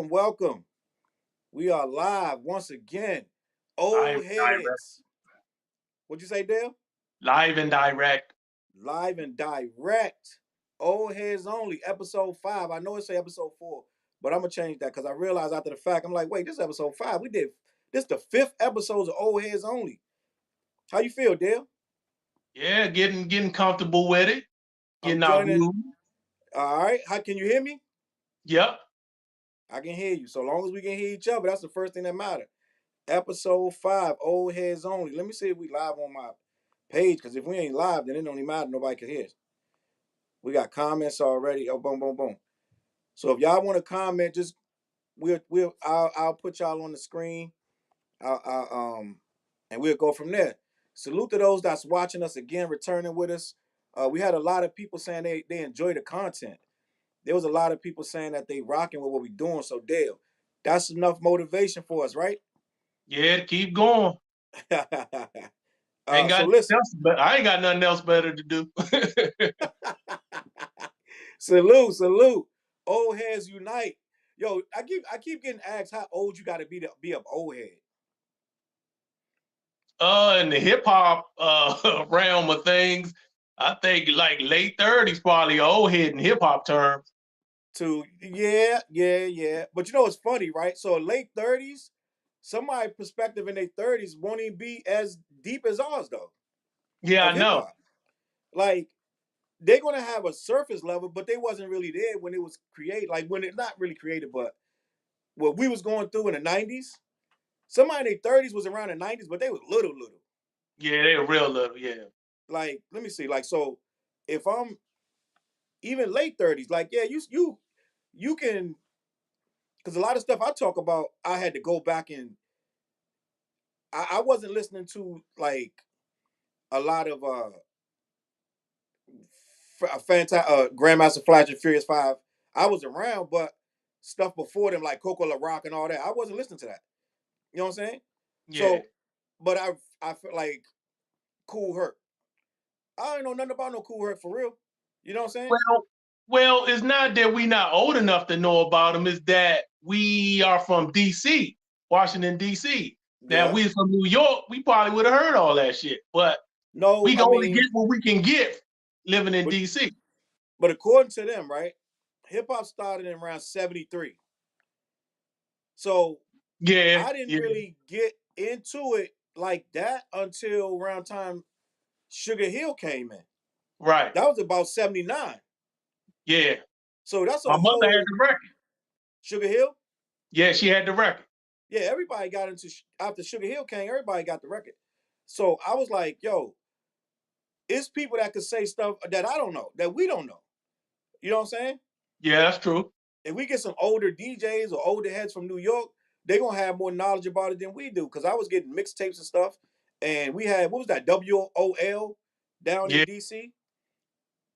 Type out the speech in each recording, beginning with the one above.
Welcome. We are live once again. Live Old and direct. heads. What'd you say, Dale? Live and direct. Live and direct. Old heads only. Episode 5. I know it say episode 4, but I'm gonna change that because I realized after the fact, I'm like, wait, this is episode 5. We did this the 5th episode of old heads only. How you feel, Dale? Yeah, getting comfortable with it. I'm Getting our joining. views. All right. How can you hear me? Yep. I can hear you. So long as we can hear each other, that's the first thing that matters. Episode 5, old heads only. Let me see if we live on my page, because if we ain't live, then it don't even matter. Nobody can hear us. We got comments already. Oh, boom, boom, boom. So if y'all want to comment, just I'll put y'all on the screen. And we'll go from there. Salute to those that's watching us again, returning with us. We had a lot of people saying they enjoy the content. There was a lot of people saying that they rocking with what we doing. So Dale, that's enough motivation for us, right? Yeah, keep going. Ain't So got listen. else, but I ain't got nothing else better to do. Salute. Old heads unite. Yo, I keep getting asked how old you gotta be to be an old head. In the hip hop realm of things, I think like late 30s probably old head in hip hop terms. Yeah. But you know it's funny, right? So late 30s, somebody perspective in their 30s won't even be as deep as ours though, Yeah, of I hip know. hop. Like they're gonna have a surface level, but they wasn't really there when it was created. Like when it not really created, but what we was going through in the 90s. Somebody in their 30s was around the 90s, but they was little. Yeah, they were real little, yeah. Like, let me see. Like, so if I'm even late 30s, like, yeah, you can, because a lot of stuff I talk about, I had to go back and I wasn't listening to like a lot of Grandmaster Flash and Furious 5. I was around, but stuff before them like Coco La Rock and all that, I wasn't listening to that. You know what I'm saying? Yeah. So, but I feel like Cool Hurt. I don't know nothing about no Cool Hurt for real. You know what I'm saying? Well, well, it's not that we not old enough to know about them, it's that we are from DC, Washington, DC. Now, if Yeah. we from New York, we probably would have heard all that shit. But No, we I can only get mean, what we can get living in but DC. but according to them, right, hip hop started in around 73. So Yeah, I didn't yeah, really get into it like that until around time Sugar Hill came in. right. That was about 79. Yeah. So that's a My mother had whole the record. Sugar Hill. Yeah, she had the record. Yeah, everybody got into after Sugar Hill came, everybody got the record. So I was like, yo, it's people that could say stuff that I don't know, that we don't know. You know what I'm saying? Yeah, that's true. If we get some older DJs or older heads from New York, they're gonna have more knowledge about it than we do. Cause I was getting mixtapes and stuff, and we had what was that WOL down in Yeah. DC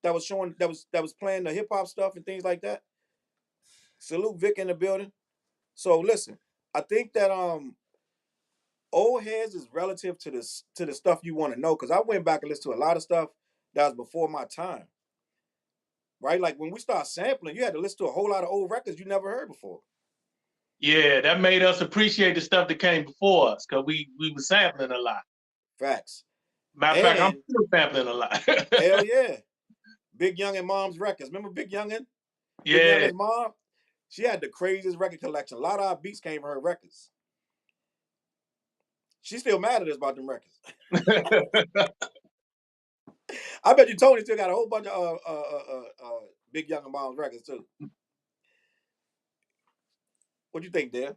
that was showing that was playing the hip hop stuff and things like that. Salute Vic in the building. So listen, I think that old heads is relative to the stuff you want to know. Cause I went back and listened to a lot of stuff that was before my time. Right? Like when we start sampling, you had to listen to a whole lot of old records you never heard before. Yeah, that made us appreciate the stuff that came before us because we were sampling a lot. Facts. Matter of fact, I'm And still sampling a lot. hell yeah. Big Young and Mom's records. Remember Big Youngin? Big Yeah. Youngin's mom? She had the craziest record collection. A lot of our beats came from her records. She's still mad at us about them records. I bet you Tony still got a whole bunch of Big Young and Mom's records too. What you think, Dale?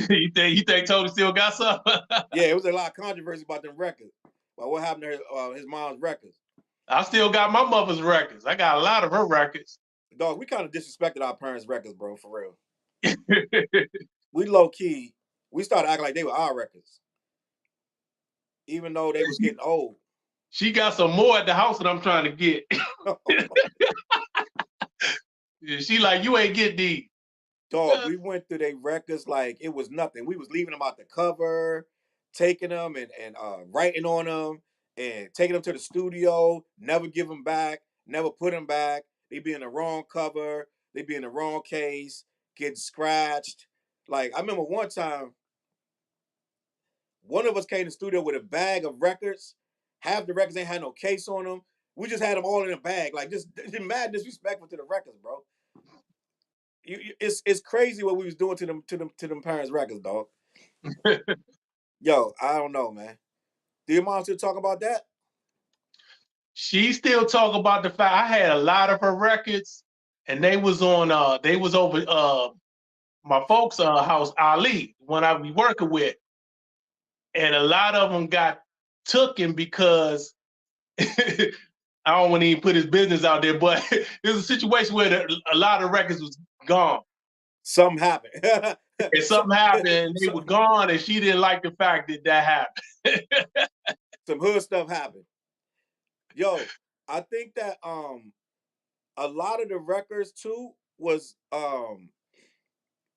you think Tony still got some? Yeah, it was a lot of controversy about them records. About what happened to his mom's records. I still got my mother's records. I got a lot of her records. Dog, we kind of disrespected our parents' records, bro, for real. We low key, we started acting like they were our records. Even though they was she, getting old. she got some more at the house that I'm trying to get. She like, you ain't get these. Dog, we went through their records like it was nothing. We was leaving them out the cover, taking them and writing on them and taking them to the studio, never give them back, never put them back. They be in the wrong cover, they be in the wrong case. getting scratched. Like I remember one time, one of us came to the studio with a bag of records. Half the records ain't had no case on them. We just had them all in a bag. Like just mad disrespectful to the records, bro. It's crazy what we was doing to them parents' records, dog. Yo, I don't know, man. Do your mom still talk about that? She still talk about the fact I had a lot of her records, and they was over my folks' house, Ali, when I be working with, and a lot of them got taken because I don't want to even put his business out there, but it was a situation where a lot of records was gone. Something happened. And something happened, and they were gone, and she didn't like the fact that happened. Some hood stuff happened. Yo, I think that a lot of the records too was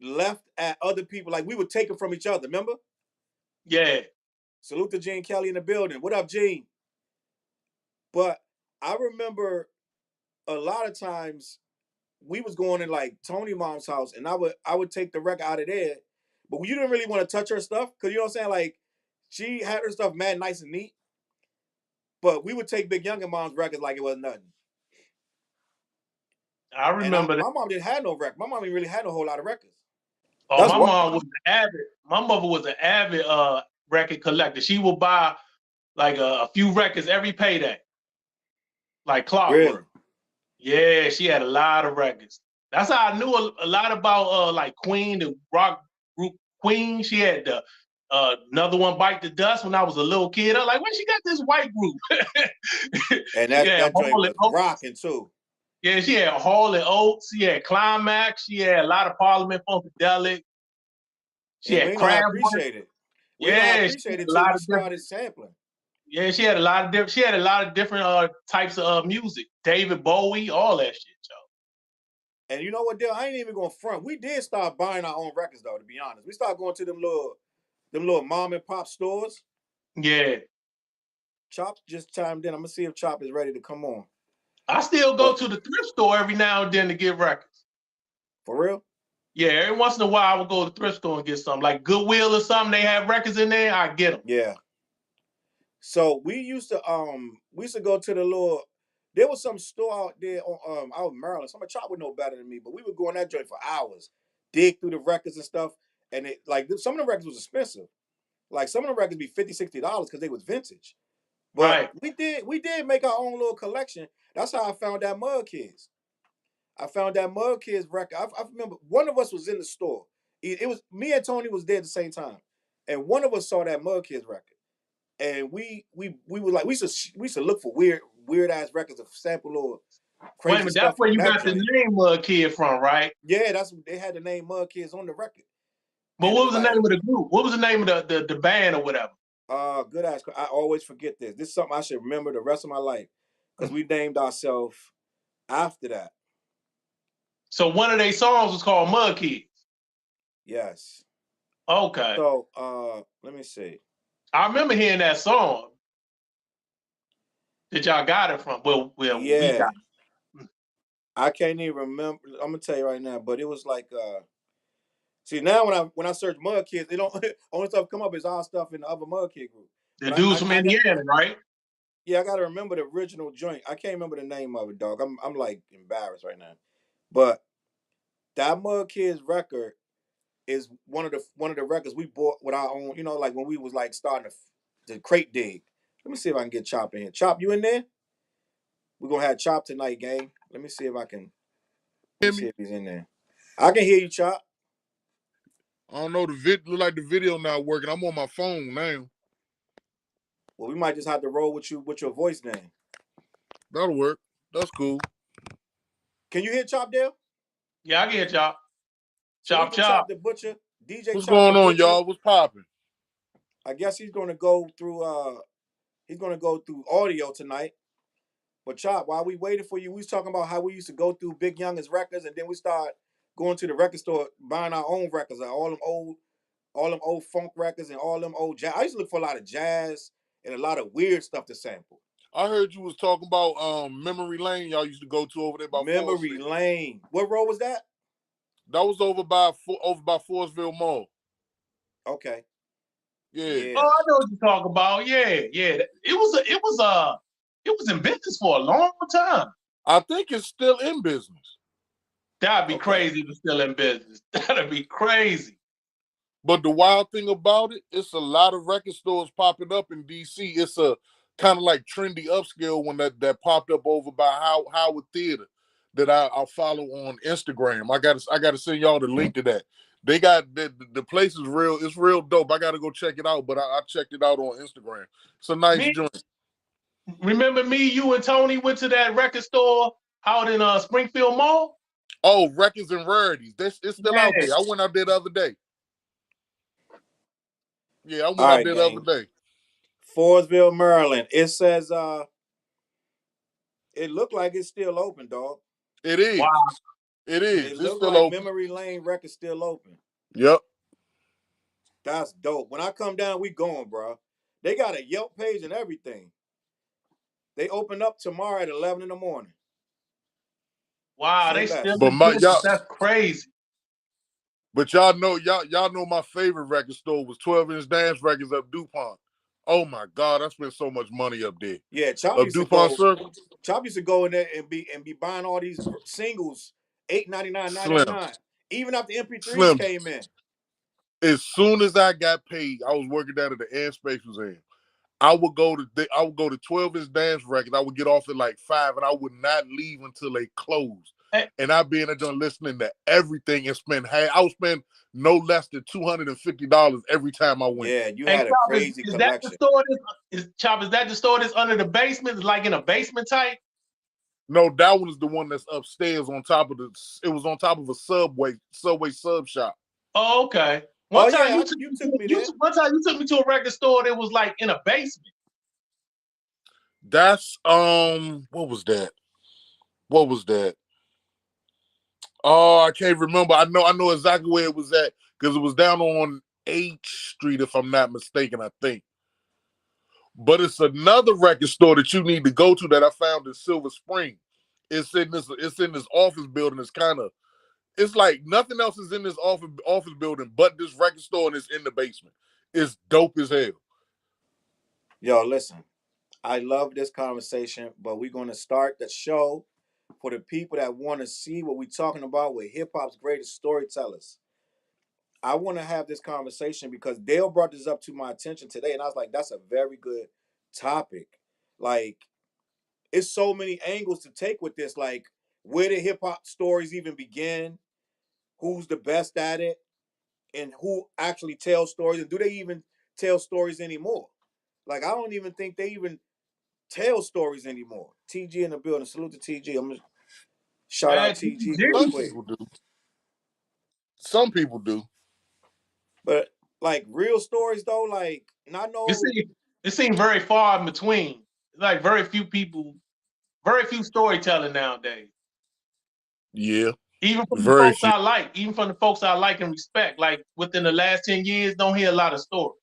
left at other people. Like we would take them from each other. Remember? Yeah. Salute to Gene Kelly in the building. What up, Gene? But I remember a lot of times we was going in like Tony mom's house, and I would take the record out of there, but you didn't really want to touch her stuff because you know what I'm saying. Like she had her stuff mad nice and neat, but we would take Big Young and Mom's records like it was nothing. I remember that. My mom didn't have no record. My mom didn't really have a whole lot of records. Oh, my mom was avid. My mother was an avid record collector. She would buy like a few records every payday, like clockwork. Really? Yeah, she had a lot of records. That's how I knew a lot about like Queen, the rock group Queen. She had the another one, Bite the Dust, when I was a little kid. I was like, when she got this white group? And that joint was rocking too. Yeah, she had Hall and Oates. She had Climax. She had a lot of Parliament Funkadelic. She had Crab. Appreciate it. We don't appreciate it until we started sampling. Yeah, she had a lot of different types of music. David Bowie, all that shit, yo. And you know what, Dale? I ain't even going front. We did start buying our own records, though. To be honest, we started going to them little mom and pop stores. Yeah. Chop just chimed in. I'm gonna see if Chop is ready to come on. I still go to the thrift store every now and then to get records. For real? Yeah, every once in a while I would go to the thrift store and get something. Like Goodwill or something, they have records in there, I get them. Yeah. So we used to go to the little. There was some store out there on out in Maryland. Some Chop would know better than me, but we would go in that joint for hours, dig through the records and stuff. And it like some of the records was expensive. Like some of the records be $50, $60 because they was vintage. But we did make our own little collection. That's how I found that Mud Kids. I found that Mud Kids record. I remember one of us was in the store. It was me and Tony was there at the same time, and one of us saw that Mud Kids record, and we were like we used to look for weird ass records of sample little crazy. Wait a minute, stuff. That's where you got the name Mud Kid from, right? Yeah, they had the name Mud Kids on the record. But what was the name of the group? What was the name of the band or whatever? Good ass. I always forget this. This is something I should remember the rest of my life because we named ourselves after that. So one of their songs was called Mud Kids. Yes. Okay. So let me see. I remember hearing that song. That y'all got it from? Well, yeah. We got it. I can't even remember. I'm gonna tell you right now, but it was like see now when I search Mud Kids, it don't only stuff come up is all stuff in the other Mud Kid group. The dudes from Indiana, right? Yeah, I gotta remember the original joint. I can't remember the name of it, dog. I'm like embarrassed right now. But that Mud Kids record is one of the records we bought with our own, you know, like when we was like starting the crate dig. Let me see if I can get Chop in here. Chop, you in there? We're gonna have Chop tonight, gang. Let me see if I can see if he's in there. I can hear you, Chop. I don't know, look like the video not working. I'm on my phone now. Well, we might just have to roll with you with your voice name. That'll work. That's cool. Can you hear Chop Dale? Yeah, I can hear Chop. Chop the Butcher. DJ What's Chop going on, y'all? What's popping? I guess he's gonna go through audio tonight. But Chop, while we waited for you, we was talking about how we used to go through Big Young's records, and then we start going to the record store buying our own records, like all them old funk records and all them old jazz. I used to look for a lot of jazz and a lot of weird stuff to sample. I heard you was talking about Memory Lane. Y'all used to go to over there by Memory Lane. What road was that? That was over by Forestville Mall. Okay. Yeah. Oh, I know what you're talking about. Yeah. It was in business for a long time. I think it's still in business. That'd be Okay. crazy if it's still in business. That'd be crazy. But the wild thing about it, it's a lot of record stores popping up in DC. It's a kind of like trendy upscale one that popped up over by Howard Theater that I follow on Instagram. I gotta send y'all the link to that. They got the place is real. It's real dope. I gotta go check it out. But I checked it out on Instagram. It's a nice joint. Remember me, you and Tony went to that record store out in Springfield Mall? Oh, Records and Rarities. It's still out there. I went out there the other day. Yeah, I went out there the other day. Forestville, Maryland. It says it looked like it's still open, dog. It is. Wow. It is. It It's looked still like open. Memory Lane Records still open. Yep. That's dope. When I come down, we going, bro. They got a Yelp page and everything. They open up tomorrow at 11 in the morning. Wow, Say they less. still But in business. That's crazy. But y'all know my favorite record store was 12-inch Dance Records up DuPont. Oh my God, I spent so much money up there. Yeah, Chop Up used to DuPont go. Circle. Chop used to go in there and be buying all these singles, $8.99, Slim. $9.99. Even after MP3s Slim. came in. As soon as I got paid, I was working down at the Airspace Museum. I would go to 12-inch Dance Records. I would get off at like 5, and I would not leave until they closed. And I'd be in there joint listening to everything and I would spend no less than $250 every time I went. Yeah, you had a crazy collection. Is that the store that's under the basement? It's like in a basement type? No, that one is the one that's upstairs on top of it was on top of a Subway sub shop. Oh, okay. One time you took me there. One time you took me to a record store that was like in a basement. That's what was that? What was that? Oh, I can't remember. I know exactly where it was at because it was down on H Street, if I'm not mistaken, I think. But it's another record store that you need to go to that I found in Silver Spring. It's in this office building. It's like nothing else is in this office building but this record store, and it's in the basement. It's dope as hell. Yo, listen, I love this conversation, but we're going to start the show for the people that want to see what we're talking about with hip hop's greatest storytellers. I want to have this conversation because Dale brought this up to my attention today, and I was like, that's a very good topic. Like, it's so many angles to take with this. Like, where did hip hop stories even begin? Who's the best at it? And who actually tells stories? And do they even tell stories anymore? Like, I don't even think they even tell stories anymore. TG in the building. Salute to TG. I'm gonna shout out TG real quick. Some people do. But like real stories though, like not no. It seems very far in between. Like very few storytelling nowadays. Yeah. Even from the folks I like, even from the folks I like and respect. Like within the last 10 years, don't hear a lot of stories.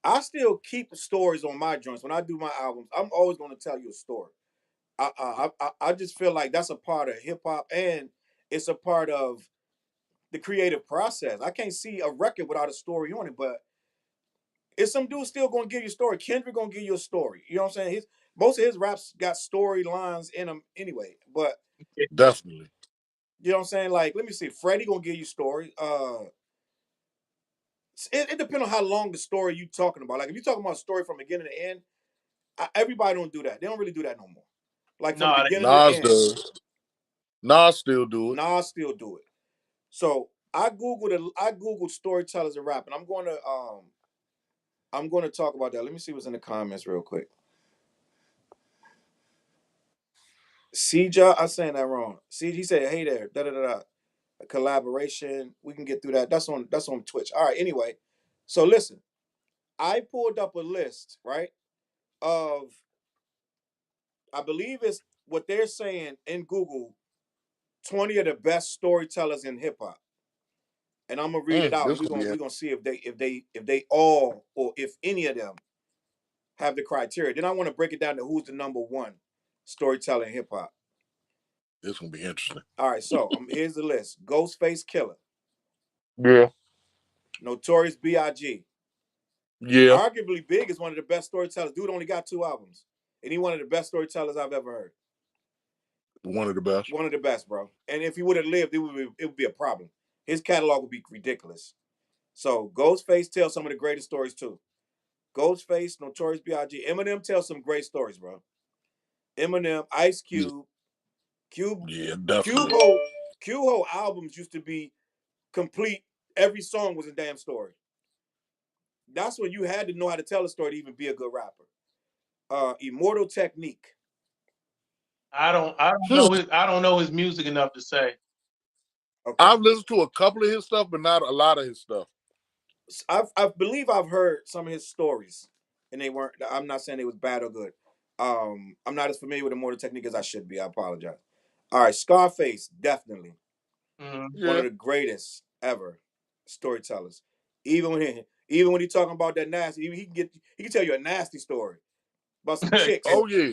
I still keep stories on my joints. When I do my albums, I'm always going to tell you a story. I just feel like that's a part of hip hop, and it's a part of the creative process. I can't see a record without a story on it, but it's some dude still gonna give you a story. Kendrick gonna give you a story. You know what I'm saying? Most of his raps got storylines in them anyway. But definitely, you know what I'm saying? Like, let me see. Freddie gonna give you a story. It depends on how long the story you talking about. Like, if you talking about a story from beginning to end, everybody don't do that. They don't really do that no more. Like from the beginning to the end. Does. Nas still do it. Nas still do it. So I googled storytellers and rap, and I'm going to talk about that. Let me see what's in the comments real quick. CJ, I'm saying that wrong. CJ, he said, "Hey there, da da da da." A collaboration. We can get through that. That's on Twitch. All right. Anyway, so listen, I pulled up a list, right, of I believe it's what they're saying in Google, 20 of the best storytellers in hip hop. And I'm gonna read it out, and we're gonna see if they all or if any of them have the criteria. Then I want to break it down to who's the number one storyteller in hip hop. It's gonna be interesting. All right, so here's the list: Ghostface Killer, Yeah. Notorious B.I.G. Yeah. Arguably, Big is one of the best storytellers. Dude only got 2 albums, and he's one of the best storytellers I've ever heard. One of the best. One of the best, bro. And if he would have lived, it would be a problem. His catalog would be ridiculous. So Ghostface tells some of the greatest stories too. Ghostface, Notorious B.I.G. Eminem tells some great stories, bro. Eminem, Ice Cube, Yeah, definitely. Q-Ho albums used to be complete. Every song was a damn story. That's when you had to know how to tell a story to even be a good rapper. Immortal Technique. I don't know his music enough to say. Okay. I've listened to a couple of his stuff, but not a lot of his stuff. I believe I've heard some of his stories, and they weren't. I'm not saying it was bad or good. I'm not as familiar with Immortal Technique as I should be. I apologize. All right, Scarface, definitely one of the greatest ever storytellers. Even when he talking about that nasty, he can tell you a nasty story about some chicks. Oh yeah.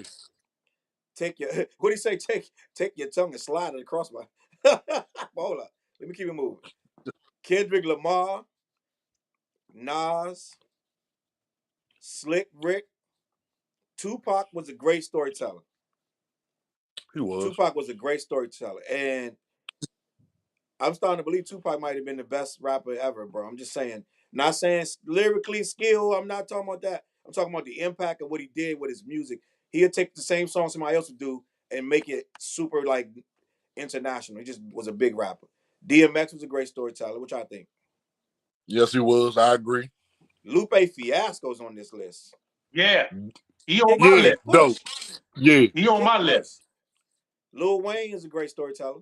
Take your what do you say? Take your tongue and slide it across my. Hold up. Let me keep it moving. Kendrick Lamar, Nas, Slick Rick. Tupac was a great storyteller. He was. Tupac was a great storyteller, and I'm starting to believe Tupac might have been the best rapper ever, bro. I'm just saying, not saying lyrically skill. I'm not talking about that. I'm talking about the impact of what he did with his music. He'd take the same song somebody else would do and make it super like international. He just was a big rapper. DMX was a great storyteller, which I think. Yes, he was. I agree. Lupe Fiasco's on this list. Yeah. He on my list. Dope. Yeah. He on my list. Lil Wayne is a great storyteller.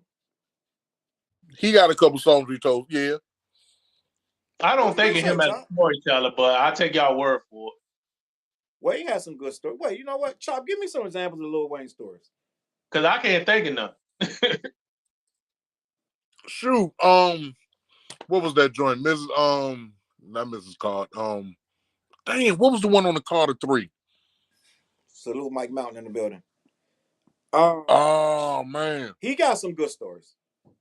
He got a couple songs he told. Yeah. I don't think of him as a storyteller, but I'll take y'all word for it. Wayne has some good stories. Wait, you know what? Chop, give me some examples of Lil Wayne stories. Because I can't think of none. Shoot. What was that joint? Not Mrs. Card. Dang, what was the one on the Carter 3? Salute Mike Mountain in the building. Oh man. He got some good stories.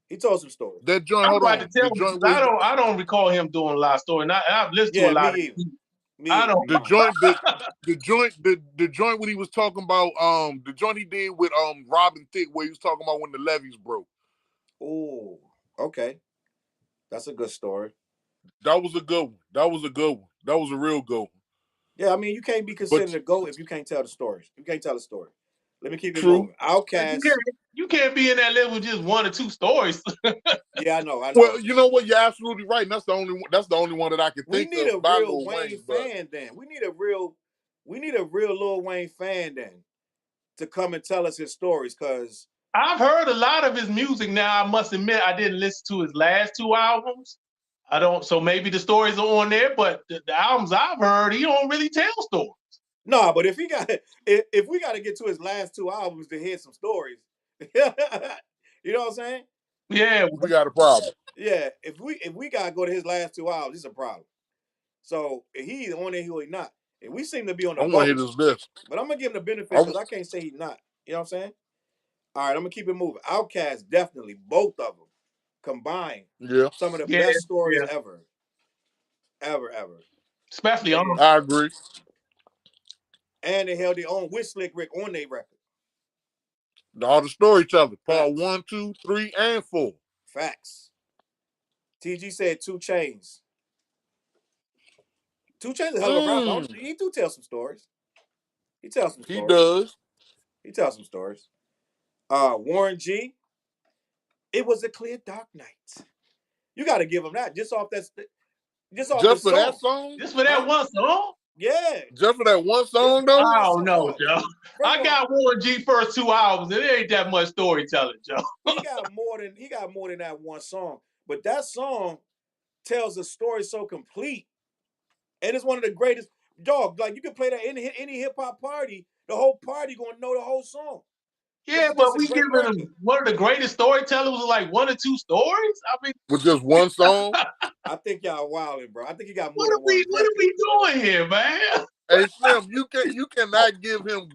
He told some stories. That joint, I'm hold about on. to tell you, I don't recall him doing a lot of stories. I've listened to a lot of I don't the joint when he was talking about the joint he did with Robin Thicke where he was talking about when the levees broke. Oh, okay. That's a good story. That was a good one. That was a real good one. Yeah, I mean, you can't be considered a GOAT if you can't tell the stories. You can't tell the story. Let me keep it moving. Outkast. You can't be in that level with just 1 or 2 stories. Yeah, I know. Well, you know what? You're absolutely right. And that's the only one that I can think of. We need a real Wayne fan then. We need a real Lil Wayne fan then to come and tell us his stories, because I've heard a lot of his music now. I must admit, I didn't listen to his last 2 albums. So maybe the stories are on there, but the albums I've heard, he don't really tell stories. No, but if we got to get to his last 2 albums to hear some stories, you know what I'm saying? Yeah, we got a problem. Yeah, if we gotta go to his last 2 albums, it's a problem. So he either on there or he not. And we seem to be on the boat. I want to hit his list, but I'm gonna give him the benefit because I can't say he's not. You know what I'm saying? All right, I'm gonna keep it moving. Outkast, definitely, both of them combined. Yeah, some of the best stories ever. Especially on. I agree. And they held their own with Slick Rick on their record. All the storytellers, part 1, 2, 3, and 4. Facts. TG said 2 Chainz. 2 Chainz is a hell of a rapper. He do tell some stories. He tells some stories. He does. He tells some stories. Warren G. It was a clear dark night. You got to give him that just off that. Just for that song. Just for that one song. Yeah. Just for that one song, though. I don't know, Joe. I got Warren G first 2 albums, and it ain't that much storytelling, Joe. he got more than that one song, but that song tells a story so complete, and it's one of the greatest. Dog, like you can play that in any hip hop party, the whole party gonna know the whole song. Yeah, but we giving him one of the greatest storytellers with like 1 or 2 stories. I mean, with just one song. I think y'all wilding, bro. I think you got more. What are we doing here, man? Hey Slim, you cannot give him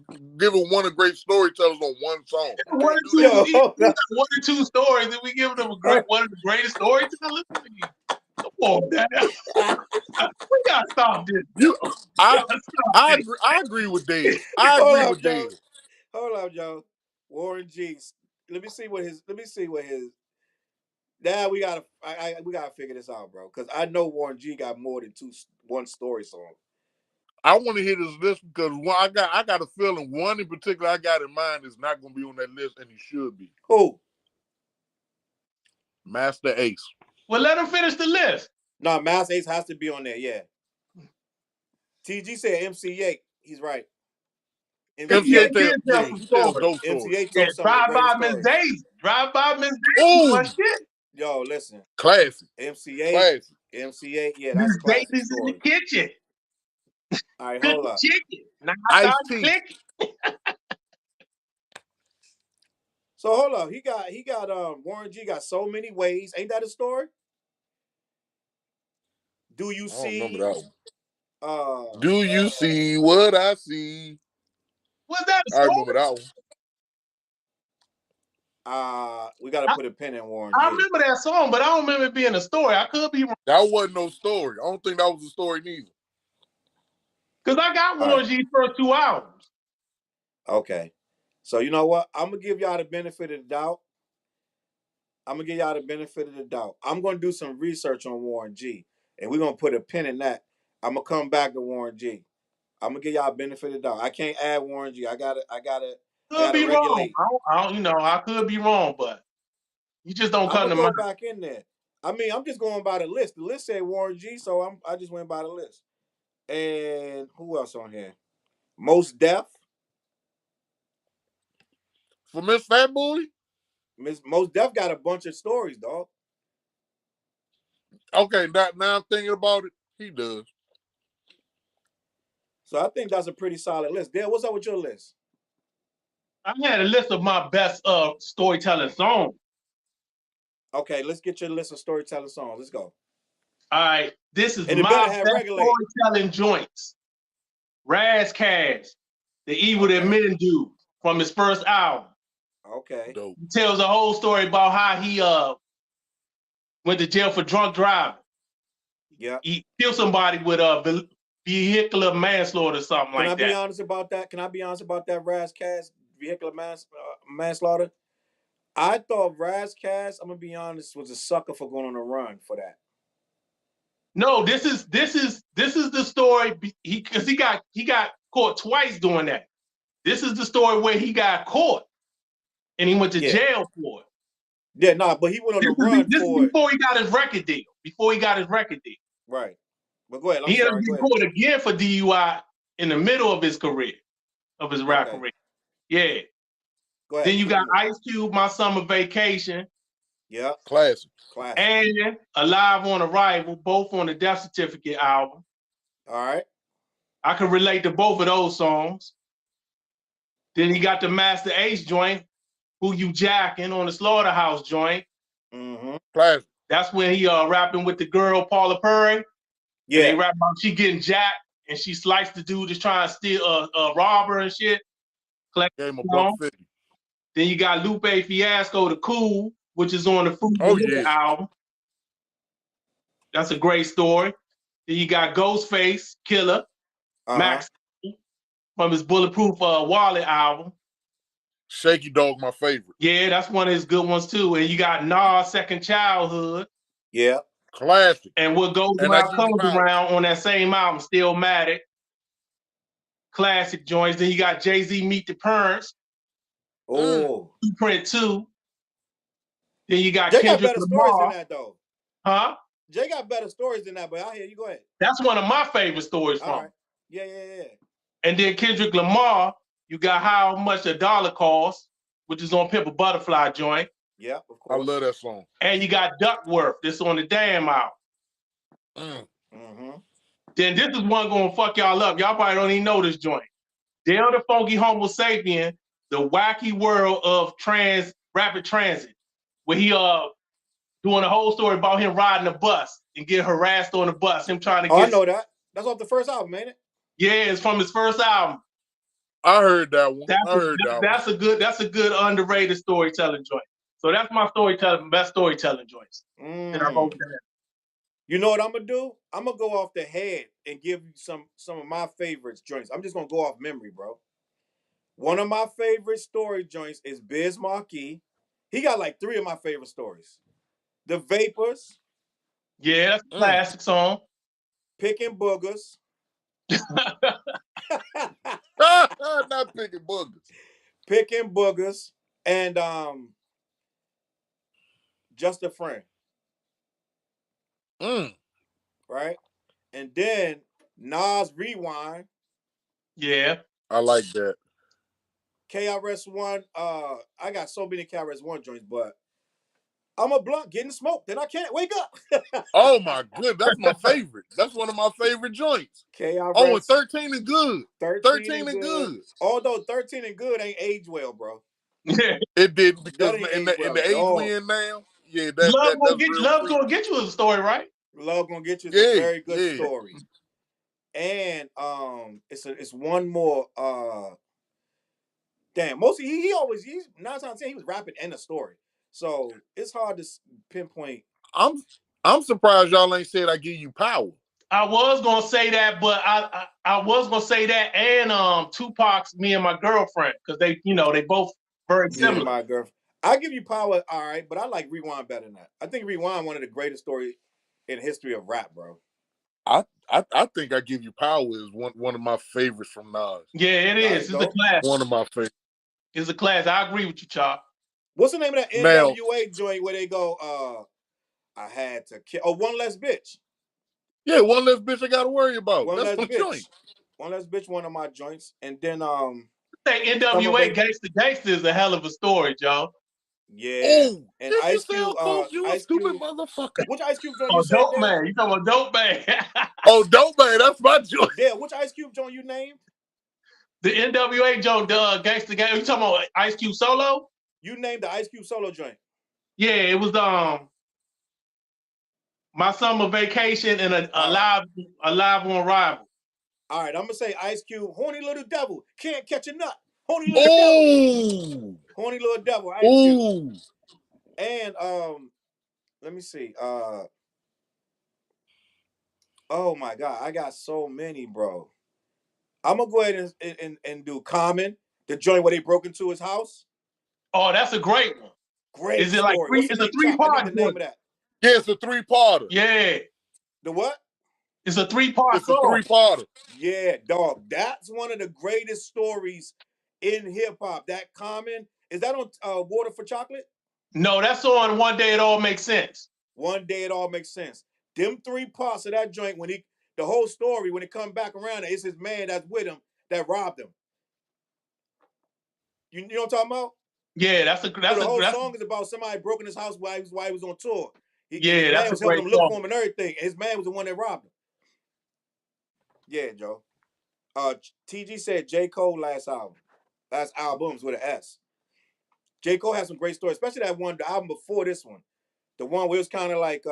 one of great storytellers on one song. You One or can't do two, that. Yo, we got one or two stories, and we give them one of the greatest storytellers. Come on, now. We gotta stop this. You, We I, gotta stop this. I agree with Dez. I hold agree up, with Joe. Dez. Hold up, Joe. Warren G. Let me see what his. Now we gotta. We gotta figure this out, bro. Because I know Warren G got more than one story song. I want to hear this list because I got a feeling one in particular I got in mind is not going to be on that list, and he should be. Who? Master Ace. Well, let him finish the list. No, Mouse Ace has to be on there. Yeah. TG said MC8. He's right. MC8 did tell he some tells stories. dope stories. MC8 Yeah, told some of the Drive greatest by Miss stories. Daisy. Drive by Miss Daisy. Oh, What shit? Yo, listen. classic. MC8. MC8. Yeah, that's Miss a classic Daisy's in the story. kitchen. All right, Cooking hold up. chicken. Now I Ice start T. clicking. So hold up. He got Warren G got so many ways. Ain't that a story? Do you I don't remember see? that one. Uh, Do you see what I see? Was that a I remember story? that one. we got to put a pin in Warren I G. remember that song, but I don't remember it being a story. I could be wrong. That wasn't no story. I don't think that was a story neither. Because I got All Warren right. G's first 2 albums. Okay. So you know what? I'm gonna give y'all the benefit of the doubt. I'm gonna do some research on Warren G, and we're gonna put a pin in that. I'm gonna come back to Warren G. I'm gonna give y'all a benefit of the doubt. I can't add Warren G. I gotta Could be wrong. regulate. I could be wrong, but you just don't I'm come gonna to go mind. back in there. I mean, I'm just going by the list. The list said Warren G, so I just went by the list. And who else on here? Most Def. For Miss Fat Booty? Most Def got a bunch of stories, dog. Okay, now I'm thinking about it. He does. So I think that's a pretty solid list. Dale, what's up with your list? I had a list of my best storytelling songs. Okay, let's get your list of storytelling songs. Let's go. All right, this is And it my better have best regulate. storytelling joints. Razzcast, The Evil That Men Do, from his first album. Okay. Dope. He tells a whole story about how he went to jail for drunk driving. Yeah. He killed somebody with a vehicular manslaughter or something like that. Can I be honest about that? Razzcast vehicular manslaughter? I thought Razzcast, I'm gonna be honest, was a sucker for going on a run for that. No, this is the story because he got caught twice doing that. This is the story where he got caught and he went to jail for it. Yeah, but he went on the run this for is before he got his record deal. Right. But go ahead. He ended up getting caught again for DUI in the middle of his career, of his rap career. Yeah. Go ahead. Then you got Ice Cube, My Summer Vacation. Yeah. Classic. And Alive on Arrival, both on the Death Certificate album. All right. I can relate to both of those songs. Then he got the Master Ace joint, Who You Jacking, on the Slaughterhouse joint. Mm-hmm. Classic. That's when he rapping with the girl Paula Perry. Yeah. And they rap about she getting jacked and she sliced the dude that's trying to steal rob her and shit. Gave him a $150. Then you got Lupe Fiasco, The Cool, which is on the Fruit album. That's a great story. Then you got Ghostface, Killer, Max from his Bulletproof Wallet album. Shaky Dog, my favorite. Yeah, that's one of his good ones too. And you got Nas, Second Childhood. Yeah. Classic. And What Goes Around Comes Around on that same album, Stillmatic. Classic joints. Then you got Jay-Z, Meet the Parents. Oh. Blueprint 2. Then you got Jay Kendrick got better Lamar. stories than that, though. Huh? Jay got better stories than that, but I hear you. Go ahead. That's one of my favorite stories from. All right. Yeah. And then Kendrick Lamar, you got How Much a Dollar Costs, which is on Pimp a Butterfly joint. Yeah, of course. I love that song. And you got Duckworth, that's on the Damn album. Mm-hmm. Then this is one gonna fuck y'all up. Y'all probably don't even know this joint. Dale the Funky Homo Sapien, The Wacky World of Rapid Transit, where he doing a whole story about him riding a bus and getting harassed on the bus, him trying to get. I know that. That's off the first album, ain't it? Yeah, it's from his first album. I heard that one. That's a good underrated storytelling joint. So that's my best storytelling joints that I wrote down. You know what I'm gonna do? I'm gonna go off the head and give you some of my favorites joints. I'm just gonna go off memory, bro. One of my favorite story joints is Biz Markie. He got like 3 of my favorite stories. The Vapors. Yeah, that's a classic song. Picking Boogers. Not Picking Boogers. Picking Boogers. And Just a Friend. Right? And then Nas Rewind. Yeah. I like that. KRS-One. I got so many KRS-One joints, but I'm a blunt getting smoked, and I can't wake up. Oh my goodness, that's my favorite. That's one of my favorite joints. KRS. Oh, and 13 and good. 13 and good. Although 13 and good ain't aged well, bro. It did because in the age dog. we in now, yeah, Love gonna get you is a story, right? Love gonna get you is a very good story. And it's one more. Damn, mostly he's 9 times out of 10 he was rapping in a story, so it's hard to pinpoint. I'm surprised y'all ain't said I give you power. I was gonna say that, but I was gonna say that and Tupac's Me and My Girlfriend, because they both very similar. My girlfriend. I give you power, all right, but I like Rewind better than that. I think Rewind one of the greatest stories in history of rap, bro. I think I Give You Power is one of my favorites from Nas. Yeah, it is. It's a classic. One of my favorites. It's a classic. I agree with you, Chop. What's the name of that NWA joint where they go, I had to kill One Less Bitch? Yeah, One Less Bitch I gotta worry about. One That's Less my Bitch. joint. One Less Bitch, one of my joints. And then say NWA Gangsta is a hell of a story, Joe. Yeah. Oh, and Ice Cube, you a stupid motherfucker. Which Ice Cube joint you said? Dope Man. You talking about Dope Man? Oh, Dope Man, that's my joint. Yeah, which Ice Cube joint you named? The NWA joint, Gangsta Gang. You talking about Ice Cube solo? You named the Ice Cube solo joint. Yeah, it was My Summer Vacation and a live on Arrival. All right, I'm gonna say Ice Cube, Horny Little Devil, Can't Catch a Nut. Horny Little Devil. Horny Little Devil, Ice Cube. And let me see. Oh my God, I got so many, bro. I'm gonna go ahead and do Common, the joint where they broke into his house. Oh, that's a great one. Great Is it story. like it's a 3-part? The name of that? Yeah, it's a 3-parter. Yeah. The what? It's a 3-part. It's a 3-parter. Yeah, dog. That's one of the greatest stories in hip hop. That Common, is that on Water for Chocolate? No, that's on One Day It All Makes Sense. One Day It All Makes Sense. Them 3 parts of that joint, when the whole story, when it comes back around, it's his man that's with him that robbed him. You know what I'm talking about? Yeah, the whole song is about somebody broke in his house while he was on tour. His man was helping him look for him and everything. And his man was the one that robbed him. Yeah, Joe. TG said J. Cole last albums with an S. J. Cole has some great stories, especially the album before this one. The one where it was kind of like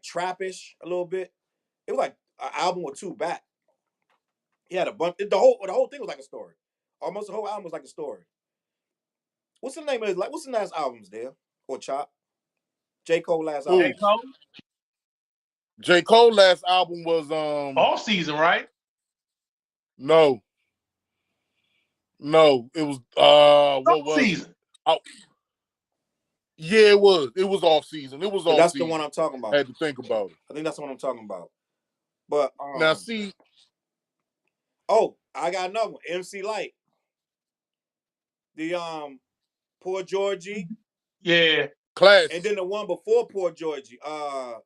trappish a little bit. It was like an album or 2 back. He had a bunch. The whole thing was like a story. Almost the whole album was like a story. What's the name of what's the last albums there? Or Chop? J. Cole last album. J. Cole last album was Off Season, right? No, it was what was Season. Yeah, it was. It was Off Season. It was Off That's Season. the one I'm talking about. I had to think about it. I think that's the one I'm talking about. But now see. Oh, I got another one. MC Light. The Poor Georgie. Yeah. Class. And then the one before Poor Georgie. The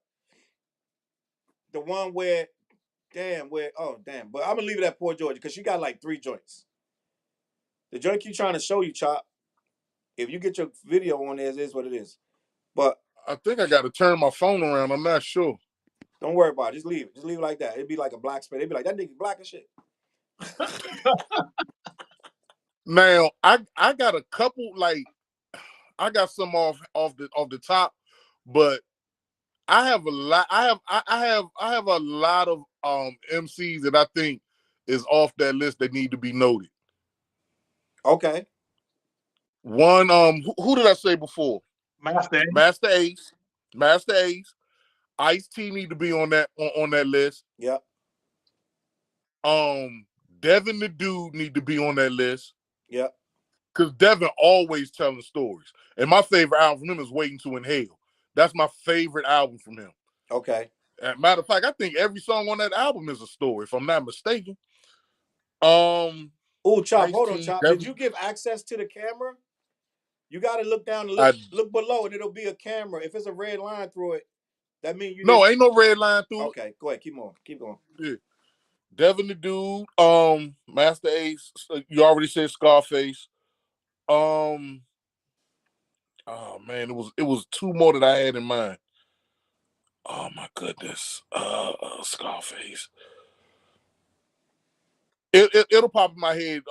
one where but I'm gonna leave it at Poor Georgie because she got like 3 joints. The joint keep trying to show you, Chop. If you get your video on there, it is what it is. But I think I got to turn my phone around. I'm not sure. Don't worry about it. Just leave it. Just leave it like that. It'd be like a black space. It'd be like, that nigga black as shit. Now, I got a couple, I got some off the top, but I have a lot. I have a lot of MCs that I think is off that list that need to be noted. Okay. One, who did I say before? Master. Master Ace. Master Ace. Ice-T need to be on that list. Yep. Devin the Dude need to be on that list. Yep. Because Devin always telling stories. And my favorite album from him is Waiting to Inhale. That's my favorite album from him. Okay. As a matter of fact, I think every song on that album is a story, if I'm not mistaken. Oh, Chop, hold on, Chop. Did you give access to the camera? You got to look down and look below, and it'll be a camera. If it's a red line through it, that means you. No, ain't no red line through it. Okay, go ahead. Keep on. Keep going. Yeah. Devin the Dude, Master Ace. You already said Scarface. Oh man, it was two more that I had in mind. Oh my goodness, Scarface. It'll pop in my head.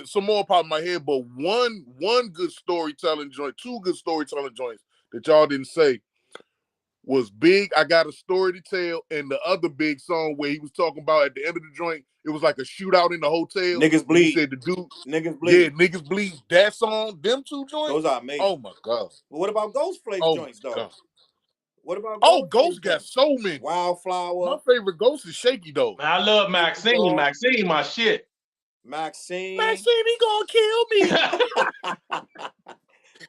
Some more pop in my head, but one good storytelling joint, two good storytelling joints that y'all didn't say was Big. I Got a Story to Tell, and the other big song where he was talking about at the end of the joint, it was like a shootout in the hotel. Niggas bleed. He said the dude. Niggas bleed. Yeah, niggas bleed. That song, them two joints. Those are amazing. Oh my god. But what about Ghostface joints though? God. What about Ghost got so many. Wildflower. My favorite Ghost is Shaky though. Man, I love Maxine. Maxine, my shit. Maxine, he gonna kill me.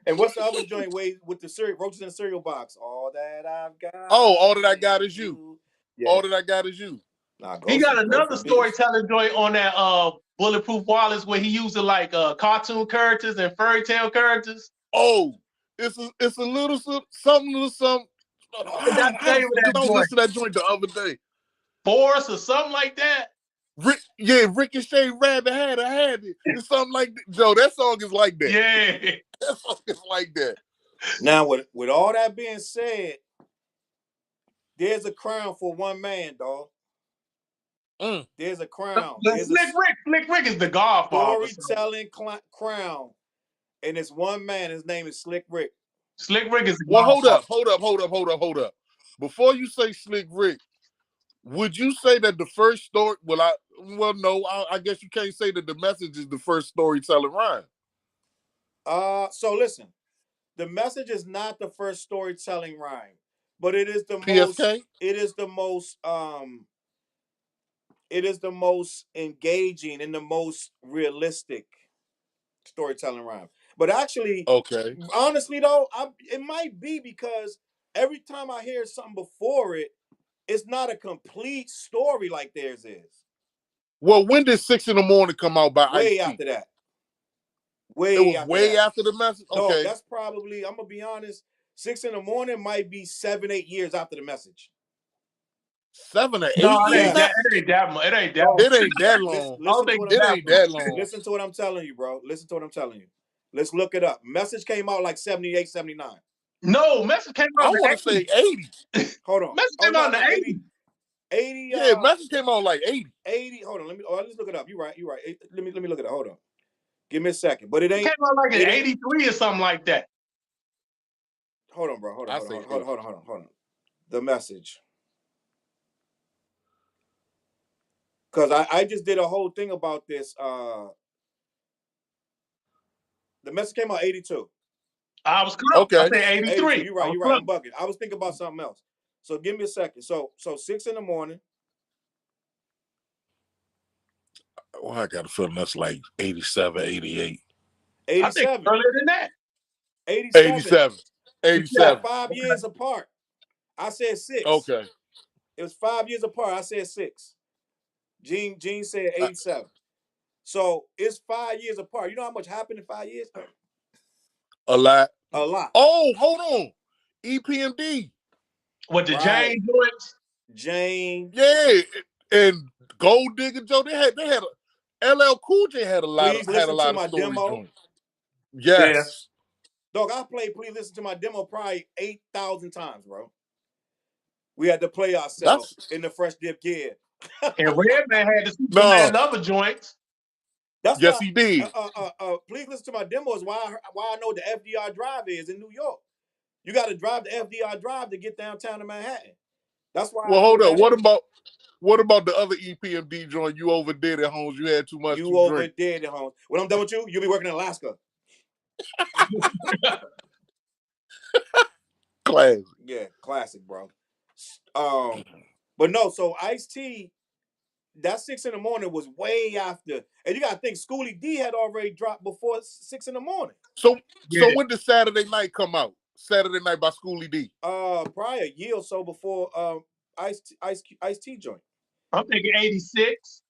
And what's the other joint with the roaches in the cereal box? All that I've got. Oh, all that I got is you. Yeah. All that I got is you. Nah, he got another storytelling joint on that Bulletproof Wallace where he used like cartoon characters and fairy tale characters. Oh, it's a little something. I listened to that joint the other day. Force or something like that. Ricochet Rabbit had a habit. It's something like that. Joe, that song is like that. Yeah. That song is like that. Now, with all that being said, there's a crown for one man, dog. There's a crown. Slick Rick is the godfather. Storytelling crown. And it's one man. His name is Slick Rick. Slick Rick is the godfather. Hold up. Before you say Slick Rick, would you say that the first story? No. I guess you can't say that The Message is the first storytelling rhyme. So listen, The Message is not the first storytelling rhyme, but it is the PSK? It is the most engaging and the most realistic storytelling rhyme. But actually, okay. Honestly though, it might be because every time I hear something before it, it's not a complete story like theirs is. Well, when did 6 in the Morning come out by Way Ice-T? after that. Way after The Message? Okay. No, that's probably, I'm going to be honest, 6 in the Morning might be 7-8 years after The Message. 7 or 8 no, it years? Ain't that long. It ain't that long. Listen to what I'm telling you, bro. Listen to what I'm telling you. Let's look it up. Message came out like 78, 79. No, Message came out. I want to say 80. Hold on. Message came out in the 80s. 80. Yeah, Message came out like 80. 80. Hold on. Let's look it up. You're right. Let me look it up. Hold on. Give me a second. But it ain't. It came out like in 83 or something like that. Hold on, bro. Hold on. The Message. Because I just did a whole thing about this. The Message came out 82. I was close. Okay. I said 83. You're right. I'm bugging. I was thinking about something else. So give me a second. So 6 in the Morning. Well, I got a feeling that's like 87, 88. 87. I think earlier than that. 87. 87. 5 years apart. I said 6. Okay. It was 5 years apart. I said 6. Gene said 87. So it's 5 years apart. You know how much happened in 5 years? A lot. Oh, hold on. EPMD. What the Jane joints? Jane. Yeah. And Gold Digger Joe, they had LL Cool J had a lot of stories joints. Yes. Yeah. Dog, I played Please Listen to My Demo probably 8,000 times, bro. We had to play ourselves in the Fresh Dip gear. And Redman had the Superman Lover joints. Yes, he did. Please Listen to My Demo is why I know the FDR Drive is in New York. You got to drive the FDR Drive to get downtown to Manhattan. That's why. Well, hold up. What about the other EPMD joint you overdid at Holmes? You had too much You to drink. overdid it, Holmes. When I'm done with you, you'll be working in Alaska. Classic. Yeah, classic, bro. But no, so Ice-T, that 6 in the morning was way after. And you gotta think Schoolie D had already dropped before 6 in the morning. So when did Saturday Night come out? Saturday Night by Schoolie D. Probably a year or so before Ice-T joint. I'm thinking 86.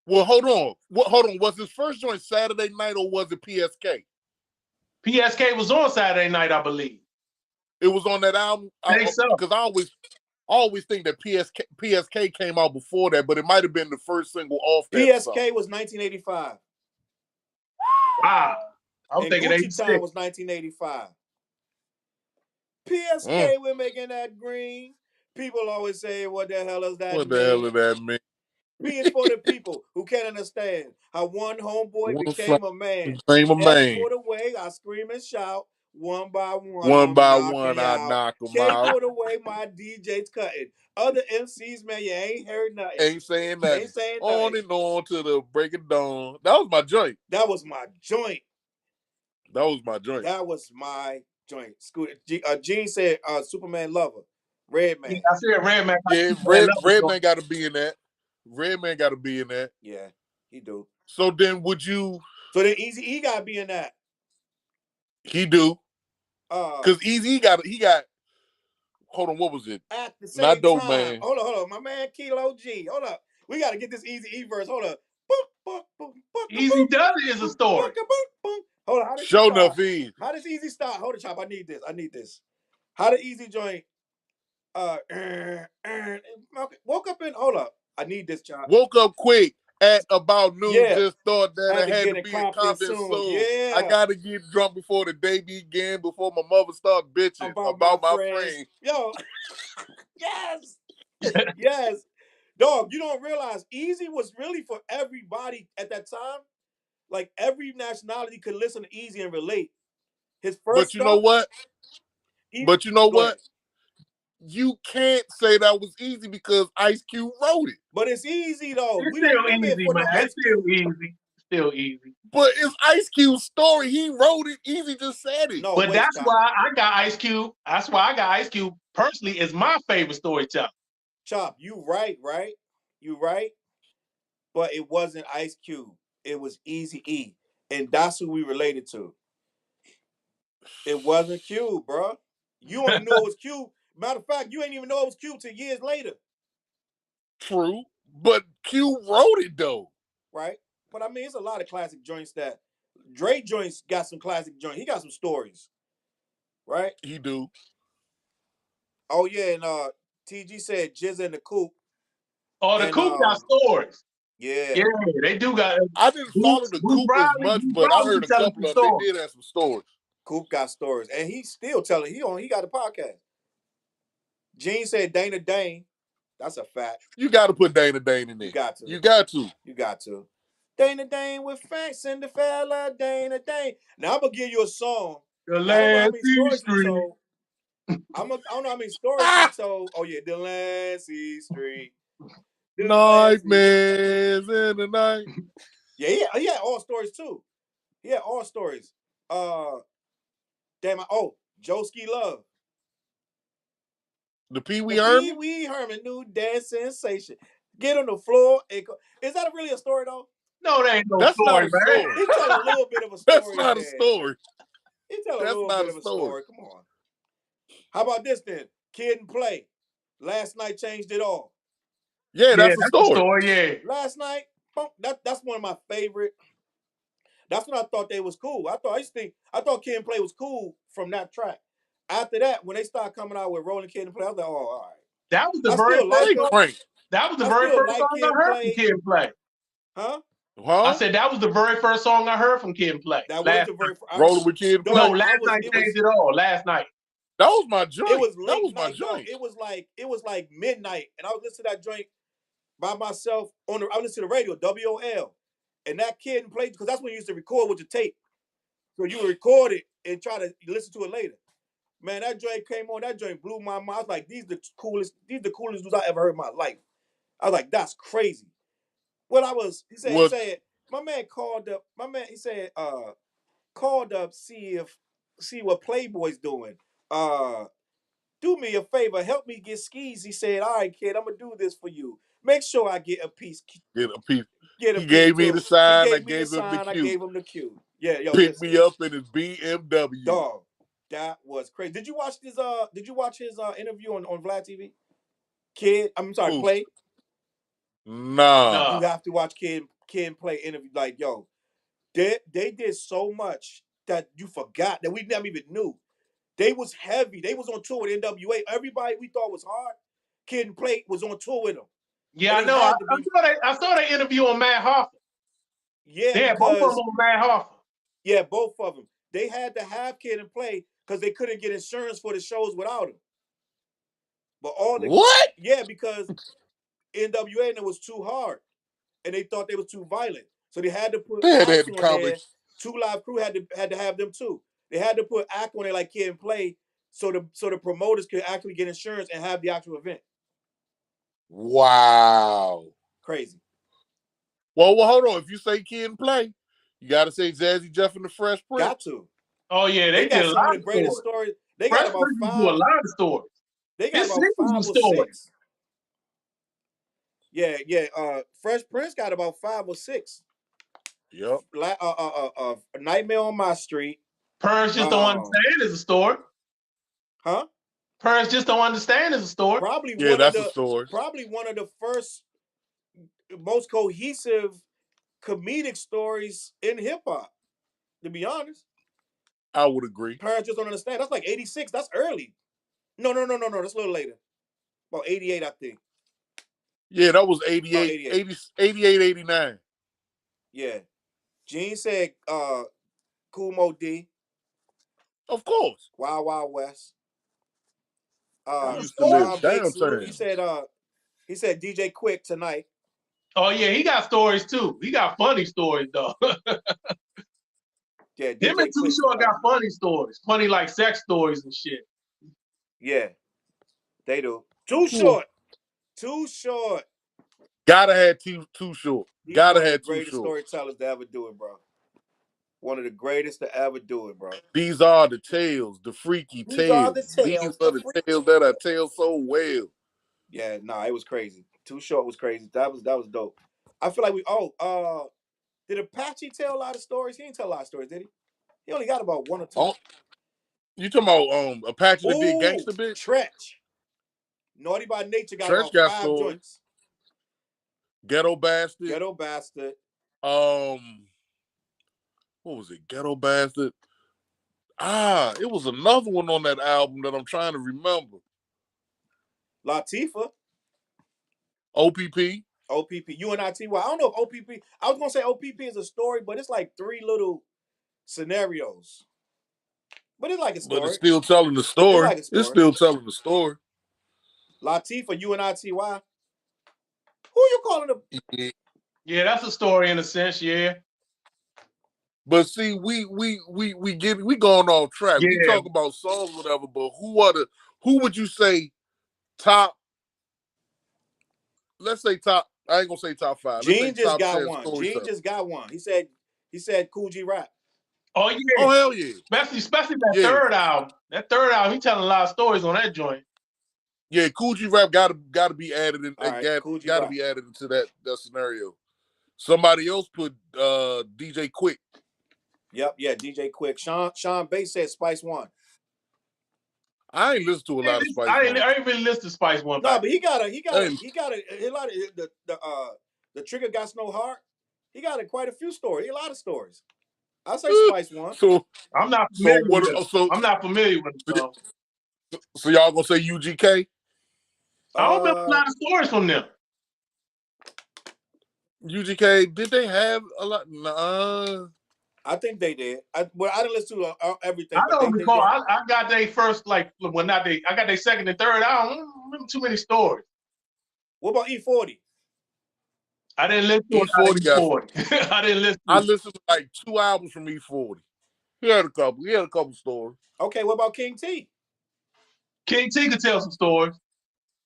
Well, hold on. Was his first joint Saturday Night or was it PSK? PSK was on Saturday night, I believe. It was on that album. I think so. Because I always think that PSK came out before that, but it might have been the first single off that. PSK was 1985. Ah, I'm and thinking Gucci 86. Time was 1985. PSK, we're making that green. People always say, what the hell is that What mean? the hell does that mean? P is for the people who can't understand how one homeboy became a man. Became a man. For the way I scream and shout, one by one. One by one, I knock them K out. for the way my DJ's cutting. Other MCs, man, you ain't heard nothing. Ain't saying nothing. Ain't saying on nothing. and on to the break of dawn. That was my joint. That was my joint. That was my joint. That was my joint. Gene said Superman Lover. Redman. Yeah, I said Redman. Yeah, Redman got to be in that. Redman got to be in that. Yeah, he do. So then would you... So then Eazy-E got to be in that. He do. Because Eazy he got... Hold on, what was it? At the same Not Dope time. Man. Hold on. My man Kilo G. Hold up. We got to get this Eazy-E verse. Hold up. Easy Does It is a story. Hold on. Show enough is. How does Easy start? Hold it, Chop. I need this. How did Easy join? Woke up in. Hold up. I need this, Chop. Woke up quick at about noon. Yeah. Just thought that I had to be in Compton soon. Yeah. I got to get drunk before the day began, before my mother start bitching about my friends. Yo. Yes. Yes. Dog, you don't realize Easy was really for everybody at that time. Like every nationality could listen to Easy and relate. His first But you know what? You can't say that was easy because Ice Cube wrote it. But it's easy though. It's still easy, man. It's still easy. But it's Ice Cube's story. He wrote it. Easy just said it. No, but that's why I got Ice Cube. That's why I got Ice Cube personally is my favorite storyteller. Chop, you right? You right. But it wasn't Ice Cube. It was Eazy-E. And that's who we related to. It wasn't Cube, bro. You only knew it was Cube. Matter of fact, you ain't even know it was Cube till years later. True. But Cube wrote it though. Right? But I mean, it's a lot of classic joints that Dre joints got some classic joints. He got some stories. Right? He do. Oh yeah, and TG said Jizz in the Coop. Oh, the Coop got stories. Yeah. Yeah, they do got. I didn't follow the Coop as much, but I heard a couple of them. They did have some stories. Coop got stories. And he's still telling. He got a podcast. Gene said Dana Dane. That's a fact. You got to put Dana Dane in there. You got to. You got to. Dana Dane with facts and the fella Dana Dane. Now I'm gonna give you a song. The Lancey Street. I don't know how many stories he told. Oh yeah, the Lancey Street. Nightmares in the night. Yeah, he had all stories too. He had all stories. Joeski Love. The Pee Wee Herman? Pee Wee Herman, new dance sensation. Get on the floor. Is that really a story though? No, that ain't no story, man. He tell a little bit of a story. That's not a story. He tell a little bit of a story. Come on. How about this then? Kid and Play. Last night changed it all. Yeah, that's a story. Yeah. Last night, that's one of my favorite. That's when I thought they was cool. I thought Kid and Play was cool from that track. After that, when they started coming out with Rolling Kid and Play, I was like, oh, all right. That was the very first song I heard from Kid and Play. Huh? I said that was the very first song I heard from Kid and Play. That was the very first. Rolling with Kid and Play. No, Last Night changed it all. Last night. That was my joint. It was late that was night, my joint. It was like midnight, and I was listening to that joint by myself I was listening to the radio, WOL, and that Kid and Play, because that's when you used to record with your tape. So you would record it and try to listen to it later. Man, that joint came on. That joint blew my mind. I was like, these the coolest dudes I ever heard in my life. I was like, that's crazy. What I was, he What? said, my man called up. He said, called up, see what Playboy's doing. Do me a favor, help me get skis. He said, all right, kid, I'm gonna do this for you. Make sure I get a piece. Get a piece. Get a He piece gave me the too. He sign. I gave me the gave him the sign. I cue. gave him the cue. Yeah, yo, Pick listen. me up in his BMW. Dog, that was crazy. Did you watch his interview on Vlad TV? Kid, I'm sorry, Ooh. Play. Nah. You have to watch Kid and Play interview. Like, yo, they did so much that you forgot that we never even knew. They was heavy. They was on tour with NWA. Everybody we thought was hard, Kid and Play was on tour with them. Yeah, I know. I saw that interview on Matt Hoffa. Yeah, both of them on Matt Hoffa. Yeah, both of them. They had to have Kid and Play because they couldn't get insurance for the shows without him. But what? Yeah, because NWA and it was too hard, and they thought they was too violent, so they had to put acts on there. 2 Live Crew had to have them too. They had to put act on there like Kid and Play, so the promoters could actually get insurance and have the actual event. Wow. Crazy. Well, hold on. If you say Kid and Play, you got to say Jazzy Jeff and the Fresh Prince. Got to. Oh yeah, they got did some of the greatest stories. They got about 5. Do a lot of stories. They got about 5 or 6. Yeah. Fresh Prince got about 5 or 6. Yep. Nightmare on My Street. Parents just don't understand is a story. Huh? Parents just don't understand is a story. Probably that's a story. Probably one of the first, most cohesive comedic stories in hip hop. To be honest, I would agree. Parents just don't understand. That's like 86. That's early. No. That's a little later. About 88, I think. Yeah, that was 88, 88, 89. Yeah. Gene said Kool Moe D. Of course. Wild Wild West. Used to live downtown. He said DJ Quick tonight. Oh yeah, he got stories too. He got funny stories though. Yeah, him and Too Short got funny stories, funny like sex stories and shit. Yeah, they do. Too Short. Gotta have Too Short. Gotta have Too Greatest Short. storytellers to ever do it, bro. One of the greatest to ever do it, bro. These are the tales, the freaky tales. These are the tales that I tell so well. Yeah, it was crazy. Too Short was crazy. That was dope. I feel like did Apache tell a lot of stories? He didn't tell a lot of stories, did he? He only got about 1 or 2. You talking about Apache that did Gangsta Bitch? Tretch. Naughty by Nature got Tretch about 5 joints. Ghetto Bastard. What was it? Ghetto Bastard. It was another one on that album that I'm trying to remember. Latifah. OPP. UNITY. I don't know if OPP. I was gonna say OPP is a story, but it's like 3 little scenarios. But it's like a story. But it's still telling the story. It's still telling the story. Latifah, UNITY. Who you calling them? Yeah, that's a story in a sense, yeah. But see, we going off track. Yeah. We talk about songs, whatever. But who would you say top? Let's say top. I ain't gonna say top 5. Gene just got one. He said Kool G Rap. Oh yeah. Oh hell yeah. Especially that third album. That third album, he telling a lot of stories on that joint. Yeah, Kool G Rap gotta be added in. Gotta be added into that scenario. Somebody else put DJ Quick. Yep, yeah, DJ Quick. Sean Bass said Spice One. I ain't listened to a lot of Spice One. I ain't really listened to Spice One. No, but he got a lot of the Trigger Got No Heart. He got quite a few stories. A lot of stories. I say Spice One. So I'm not familiar with it. I'm not familiar with it. So y'all gonna say UGK? I don't remember a lot of stories from them. UGK, did they have a lot? Nah. I think they did. I didn't listen to everything. I don't recall. I got their first, I got their second and third. I don't remember too many stories. What about E40? I didn't listen to E40. I didn't listen. I listened to like 2 albums from E40. He had a couple stories. Okay, what about King T? King T could tell some stories.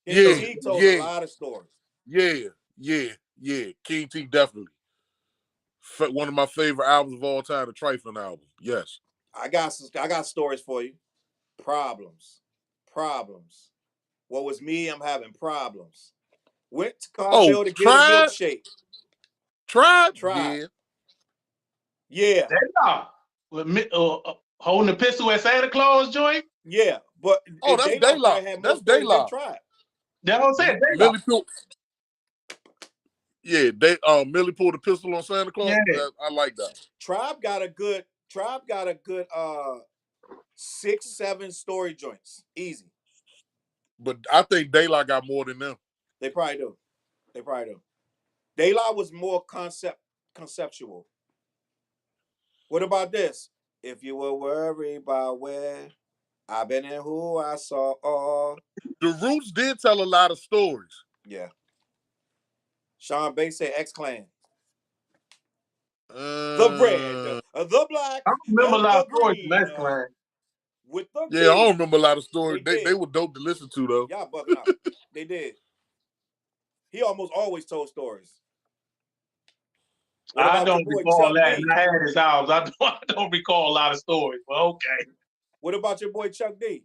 King T told a lot of stories. Yeah. King T definitely. One of my favorite albums of all time, the Trifling album. Yes. I got stories for you. Problems. What was me? I'm having problems. Went to Carville to get a milkshake. Tried? Yeah. Yeah. Holding the pistol at Santa Claus joint? Yeah, but that's Daylight. That's Daylight. That's what I'm saying. Millie pulled. Yeah, Millie pulled a pistol on Santa Claus. Yeah. I like that. Tribe got a good 6-7 story joints. Easy. But I think Daylight got more than them. They probably do. Daylight was more conceptual. What about this? If you were worried about where I've been and who I saw all. The Roots did tell a lot of stories. Yeah. Sean Bass said X-Clan. The red, the black. I remember a lot of stories from X-Clan. With the I don't remember a lot of stories. They were dope to listen to, though. Y'all bugging out. They did. He almost always told stories. I don't recall that. And I had his albums. I don't recall a lot of stories, but okay. What about your boy Chuck D?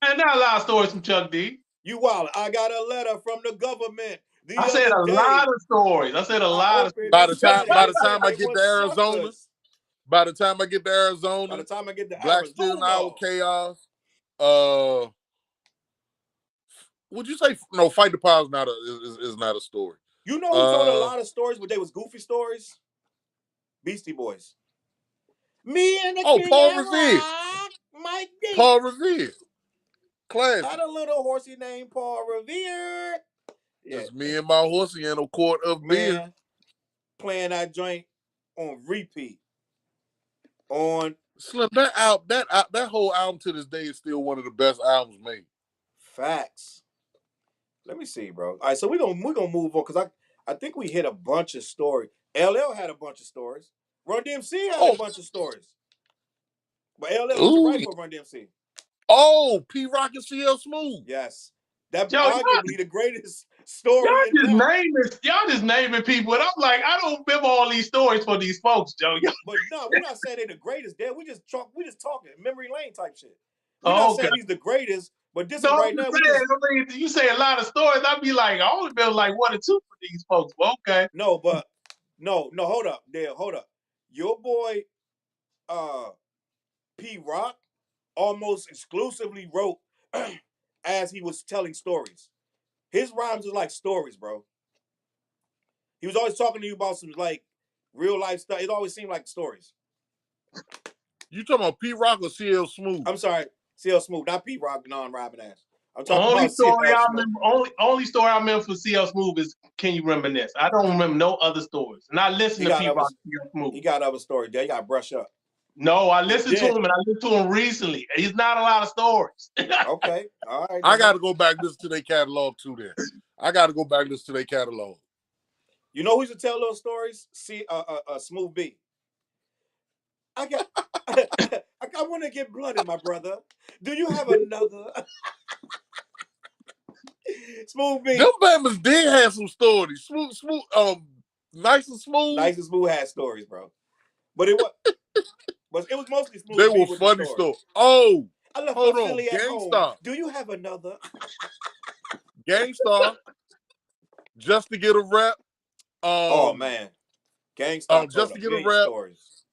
Man, not a lot of stories from Chuck D. You wild. I got a letter from the government. I said a lot of stories. I said a lot of stories. By the time I get to Arizona. By the time I get to Arizona. Black Steel Hour Chaos. Would you say no? Fight the Power is not a story. You know who told a lot of stories, but they was goofy stories? Beastie Boys. Me and the Paul Revere. Mike D. Paul Revere. Classic. Had a little horsey named Paul Revere. Yeah. It's me and my horsey and a quart of beer. Playing that joint on repeat. On Slim, that whole album to this day is still one of the best albums made. Facts. Let me see, bro. All right, so we're gonna move on because I think we hit a bunch of stories. LL had a bunch of stories. Run DMC had a bunch of stories. But LL was right for Run DMC. Oh, P Rock and CL Smooth. Yes. That's arguably the greatest story. Y'all just naming people, and I'm like, I don't remember all these stories for these folks, Joe. But no, we're not saying they're the greatest. We just talking memory lane type shit. We're not saying he's the greatest, but this is right now. You say a lot of stories. I'd be like, I only remember like 1 or 2 for these folks. But okay. No, hold up, Dale. Hold up. Your boy, P Rock, almost exclusively wrote as he was telling stories. His rhymes are like stories, bro. He was always talking to you about some like real life stuff. It always seemed like stories. You talking about P Rock or CL Smooth? I'm sorry, CL Smooth, not P Rock, non-rapping ass. I'm talking only story I remember for CL Smooth is Can You Reminisce? I don't remember no other stories. And I listen to P Rock CL Smooth. He got other stories there. You got to brush up. No, I listened to him, and I listened to him recently. He's not a lot of stories. Okay, all right. I got to go back and listen to their catalog too. Then I got to go back and listen to their catalog. You know who used to tell those stories? Smooth B. I want to get blooded, my brother. Do you have another? Smooth B. Them Bama's did have some stories. Smooth, Nice and Smooth. Nice and Smooth had stories, bro. But it was mostly Smooth. They were funny stories. Oh, I left hold my on, Philly at home. Gangstar. Do you have another? Gangstar. Just to get a rep. Oh man, Gangstar. Just to get a rep. Stories.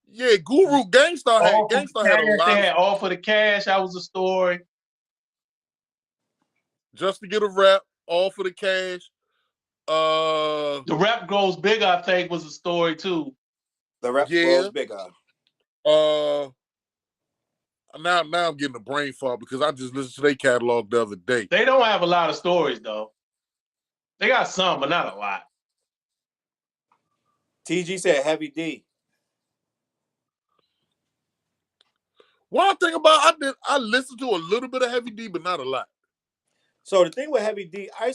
Yeah, Guru Gangstar had a lot. They had All for the Cash. That was a story. Just to get a rep. All for the Cash. The Rap Grows Bigger, I think, was a story too. The Rap Grows Bigger. Now I'm getting a brain fart because I just listened to their catalog the other day. They don't have a lot of stories though. They got some, but not a lot. TG said Heavy D. One thing about I listened to a little bit of Heavy D, but not a lot. So the thing with Heavy D, I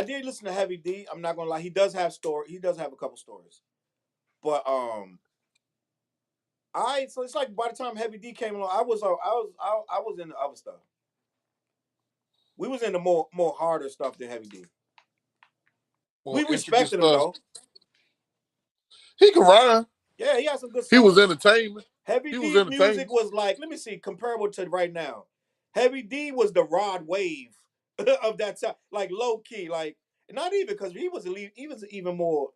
did listen to Heavy D. I'm not gonna lie, he does have a couple stories, but So it's like by the time Heavy D came along, I was in the other stuff. We was in the more harder stuff than Heavy D. More We intricate respected him stuff. though. He can rhyme. Yeah, he had some good songs. He was entertainment. Heavy He was D's music entertainment. was like, let me see, comparable to right now. Heavy D was the Rod Wave of that time, like low key, like not even because he was even more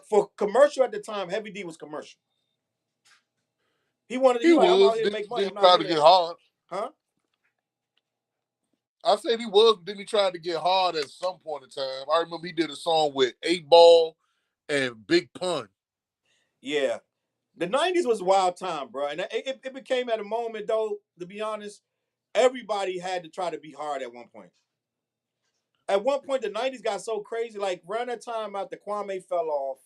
for commercial at the time. Heavy D was commercial. He wanted. He He like, I'm out was. here to Then make money. he I'm not tried here to to, get hard. huh? I said he was, but then he tried to get hard at some point in time. I remember he did a song with 8 Ball and Big Pun. Yeah, the '90s was a wild time, bro, and it became at a moment though. To be honest, everybody had to try to be hard at one point. At one point, the '90s got so crazy. Like around that time, after Kwame fell off,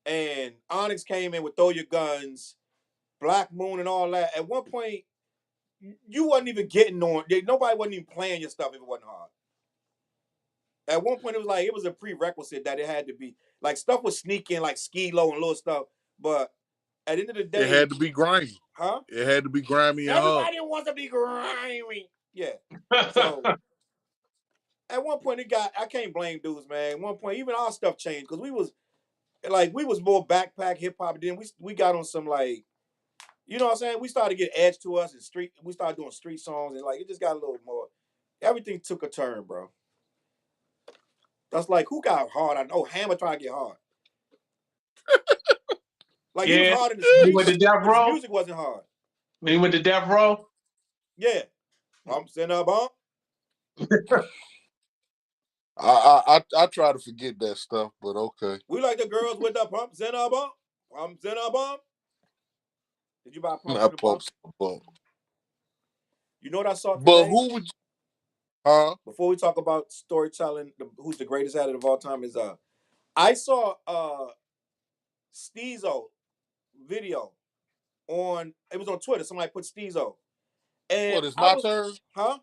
and Onyx came in with Throw Your Guns, Black Moon, and all that. At one point, you wasn't even getting on. Nobody wasn't even playing your stuff if it wasn't hard. At one point, it was a prerequisite that it had to be like stuff was sneaking like Ski Low and little stuff. But at the end of the day, It had to be grimy. huh? It had to be grimy and hard. Everybody wants to be grimy. Yeah. So at one point, I can't blame dudes, man. At one point, even our stuff changed because we was more backpack hip hop. Then we got on some like, you know what I'm saying? We started to get edge to us and we started doing street songs and like it just got a little more. Everything took a turn, bro. That's like who got hard? I know Hammer tried to get hard. Like he was hard in the He went to streets, Death but his Row. music wasn't hard. He went to Death Row. Yeah. Bumps in a bump. I try to forget that stuff, but okay. We like the girls with the pumps in a bump. Pumps in a bump. Did you buy pumps in a bump? You know what I saw today? But who would Before we talk about storytelling, who's the greatest at it of all time is I saw Steezo video it was on Twitter. Somebody put Steezo. And what is my turn? Huh?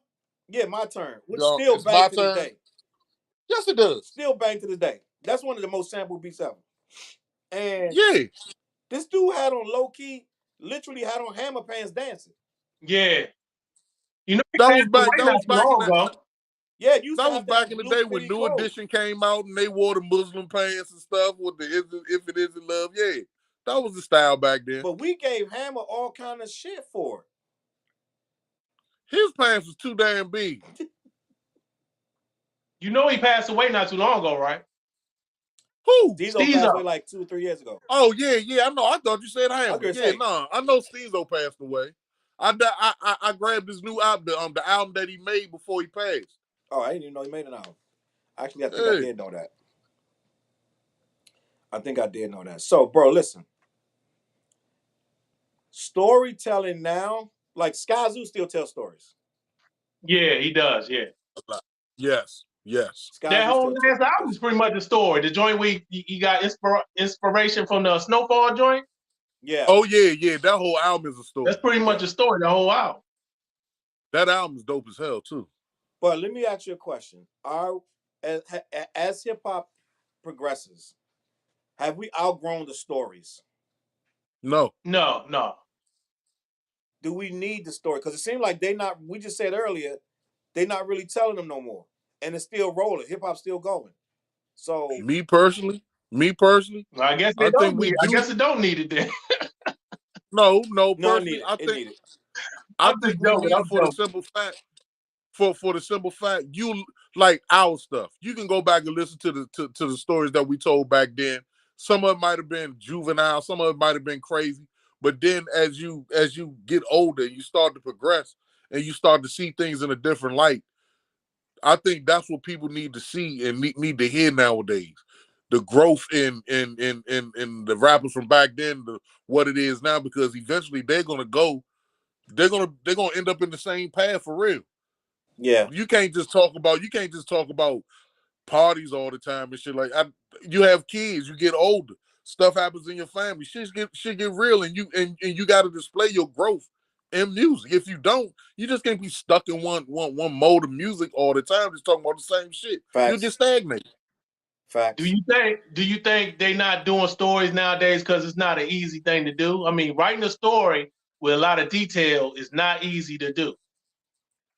Yeah, my turn. Which No, still it's bang my to turn. this day. Yes, it does. Still bang to this day. That's one of the most sampled beats ever. And yeah, this dude had on low key, literally had on hammer pants dancing. Yeah. You know that was back in the Yeah, you that was back in the day when New Edition came out and they wore the Muslim pants and stuff with the If It Isn't Love. Yeah, that was the style back then. But we gave Hammer all kind of shit for it. His pants was too damn big. You know he passed away not too long ago, right? Who? Steezo passed away like 2 or 3 years ago. Oh yeah, I know. I thought you said Hammer. I know Steezo passed away. I grabbed his new album, the album that he made before he passed. Oh, I didn't even know he made an album. Actually, I think I did know that. So, bro, listen. Storytelling now, like Skyzoo still tells stories. Yeah, he does. Yeah. Yes. Skyzoo that whole last album is pretty much a story. The joint where he got inspiration from the Snowfall joint. Yeah. Oh yeah. That whole album is a story. That's pretty much a story. The whole album. That album is dope as hell too. But let me ask you a question: as hip hop progresses, have we outgrown the stories? No. Do we need the story? Because it seems like we just said earlier, they're not really telling them no more. And it's still rolling. Hip hop's still going. So Me personally, I guess they don't need it. I guess it don't need it then. No, personally, I think we need it for the simple fact. For the simple fact, you like our stuff. You can go back and listen to the stories that we told back then. Some of it might have been juvenile, some of it might have been crazy. But then as you get older, you start to progress and you start to see things in a different light. I think that's what people need to see and need to hear nowadays. The growth in the rappers from back then to what it is now, because eventually they're gonna end up in the same path for real. Yeah. You can't just talk about parties all the time and shit. Like you have kids, you get older, stuff happens in your family, shit get real, and you got to display your growth in music. If you don't, you just can't be stuck in one mode of music all the time, just talking about the same shit. Facts. You'll get stagnated. Facts. Do you think they not doing stories nowadays because it's not an easy thing to do? I mean, writing a story with a lot of detail is not easy to do.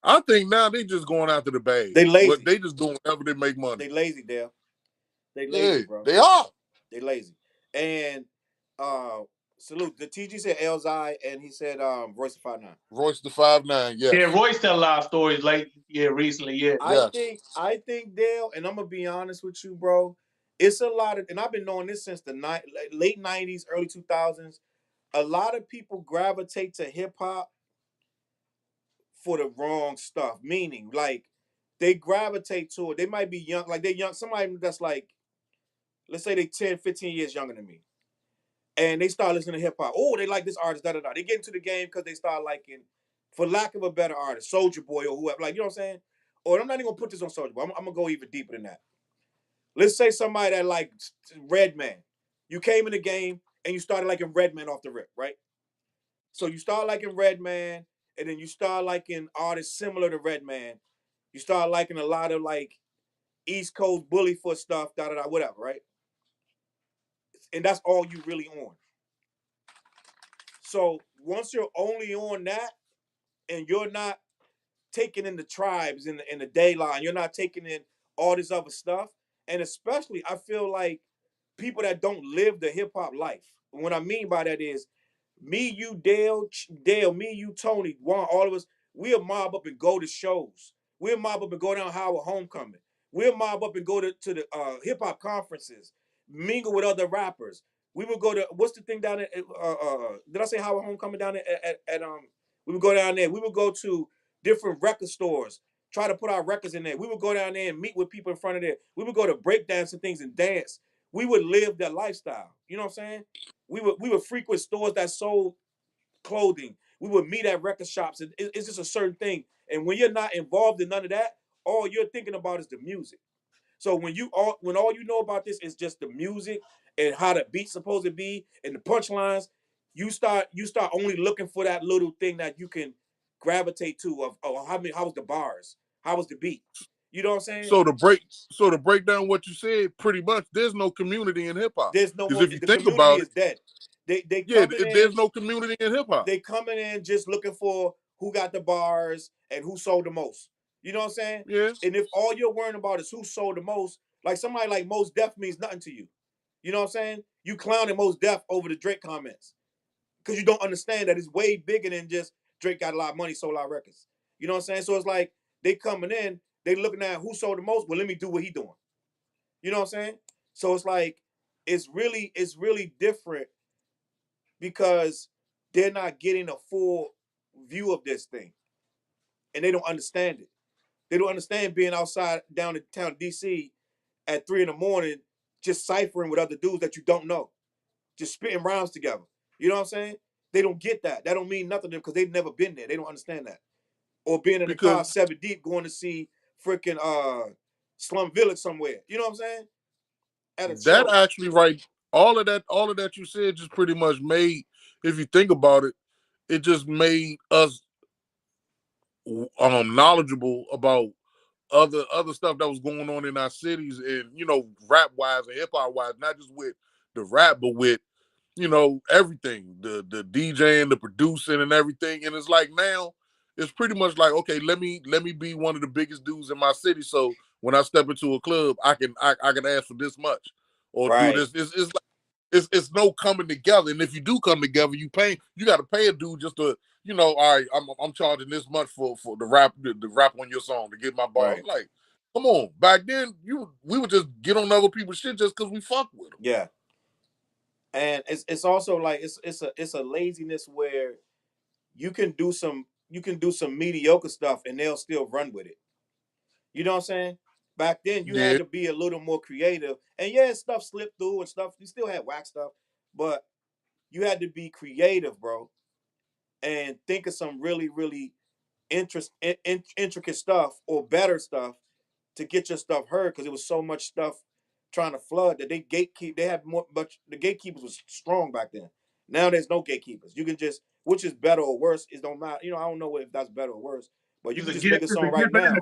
I think now they just going after the bag. They lazy. They just doing whatever they make money. They lazy, Dale. They Yeah, lazy, bro. they are. They lazy. And salute. The TG said Elzai, and he said Royce the 5'9". Royce the 5'9", yes. Yeah, Royce tell a lot of stories recently, yeah. I think Dale, and I'm gonna be honest with you, bro. It's a lot of, and I've been knowing this since the late '90s, early 2000s. A lot of people gravitate to hip hop for the wrong stuff. Meaning, like, they gravitate to it. They might be young, like they're young. Somebody that's like, let's say they 10, 15 years younger than me. And they start listening to hip hop. Oh, they like this artist, da da da. They get into the game because they start liking, for lack of a better artist, Soulja Boy or whoever. Like, you know what I'm saying? Or I'm not even gonna put this on Soulja Boy. I'm gonna go even deeper than that. Let's say somebody that like Redman. You came in the game and you started liking Redman off the rip, right? So you start liking Redman, and then you start liking artists similar to Redman. You start liking a lot of like East Coast bully foot stuff, da da da, whatever, right? And that's all you really on. So once you're only on that, and you're not taking in the tribes in the day line, you're not taking in all this other stuff, and especially I feel like people that don't live the hip hop life. And what I mean by that is me, you, Dale, me, you, Tony, Juan, all of us. We'll mob up and go to shows. We'll mob up and go down Howard Homecoming. We'll mob up and go to the hip hop conferences, mingle with other rappers. We would go to, what's the thing down at did I say Howard Homecoming down at we would go down there. We would go to different record stores, try to put our records in there. We would go down there and meet with people in front of there. We would go to breakdance and things and dance. We would live that lifestyle. You know what I'm saying? We would frequent stores that sold clothing. We would meet at record shops. And it's just a certain thing. And when you're not involved in none of that, all you're thinking about is the music. So when all you know about this is just the music and how the beat's supposed to be and the punchlines, you start only looking for that little thing that you can gravitate to of how was the bars, how was the beat, you know what I'm saying? So to break down what you said, pretty much there's no community in hip hop. There's no more. If you The think community about is dead. They there's no community in hip hop. They coming in just looking for who got the bars and who sold the most. You know what I'm saying? Yeah. And if all you're worrying about is who sold the most, like somebody like Mos Def means nothing to you. You know what I'm saying? You clowning Mos Def over the Drake comments because you don't understand that it's way bigger than just Drake got a lot of money, sold a lot of records. You know what I'm saying? So it's like they coming in, they looking at who sold the most. Well, let me do what he doing. You know what I'm saying? So it's like it's really different because they're not getting a full view of this thing, and they don't understand it. They don't understand being outside down in town DC at 3 a.m, just ciphering with other dudes that you don't know, just spitting rhymes together. You know what I'm saying? They don't get that. That don't mean nothing to them because they've never been there. They don't understand that. Or being in the car 7 deep going to see freaking Slum Village somewhere. You know what I'm saying? At a show. Actually, right. All of that you said just pretty much made, if you think about it, it just made us knowledgeable about other stuff that was going on in our cities, and rap wise and hip hop wise, not just with the rap, but with everything, the DJing, the producing, and everything. And it's like now it's pretty much like, okay, let me be one of the biggest dudes in my city, so when I step into a club, I can ask for this much or right. do this. It's like it's no coming together. And if you do come together, you got to pay a dude just to, all right, I'm charging this much for the rap on your song to get my bars. Right. Like, come on. Back then, we would just get on other people's shit just because we fuck with them. Yeah. And it's also like it's a laziness where you can do some mediocre stuff and they'll still run with it. You know what I'm saying? Back then you had to be a little more creative. And yeah, stuff slipped through and stuff. You still had whack stuff, but you had to be creative, bro. And think of some really, really intricate stuff or better stuff to get your stuff heard, because it was so much stuff trying to flood that they gatekeep. They had the gatekeepers was strong back then. Now there's no gatekeepers. You can just, which is better or worse, it don't matter. I don't know if that's better or worse, but you can just make a song right now.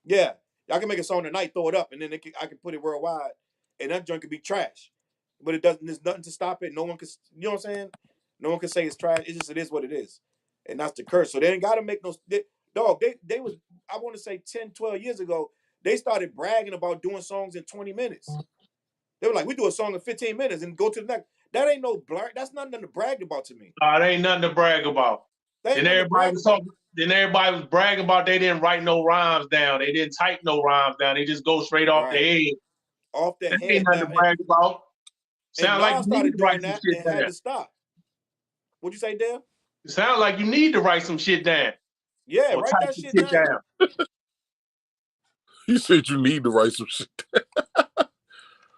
Yeah, Y'all can make a song tonight, throw it up, and then I can put it worldwide, and that joint could be trash. But it doesn't. There's nothing to stop it. No one can. You know what I'm saying? No one can say it's trash. It is what it is, and that's the curse. So they ain't got to make no. They was. I want to say 10, 12 years ago. They started bragging about doing songs in 20 minutes. They were like, we do a song in 15 minutes and go to the next. That ain't no brag. That's nothing to brag about to me. That ain't nothing to brag about. Then everybody was bragging about they didn't write no rhymes down. They didn't type no rhymes down. They just go straight off the head. Off the head. Ain't nothing to brag about. Sound like you need to write some shit down. Had to stop. What'd you say, Dale? It sounds like you need to write some shit down. Yeah, write that shit down. You said you need to write some shit down.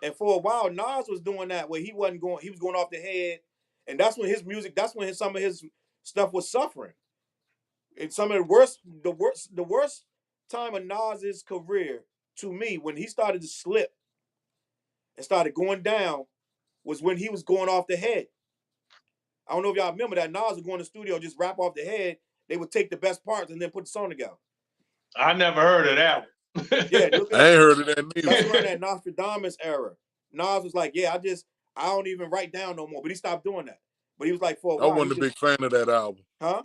And for a while, Nas was doing that where he was going off the head. And that's when some of his stuff was suffering. And some of the worst time of Nas's career, to me, when he started to slip and started going down, was when he was going off the head. I don't know if y'all remember that. Nas would go in the studio, just rap off the head. They would take the best parts and then put the song together. I never heard of that. Yeah, I ain't heard of that neither. That's around that Nostradamus era. Nas was like, yeah, I don't even write down no more. But he stopped doing that. But he was like, for a while. I wasn't a big fan of that album. Huh?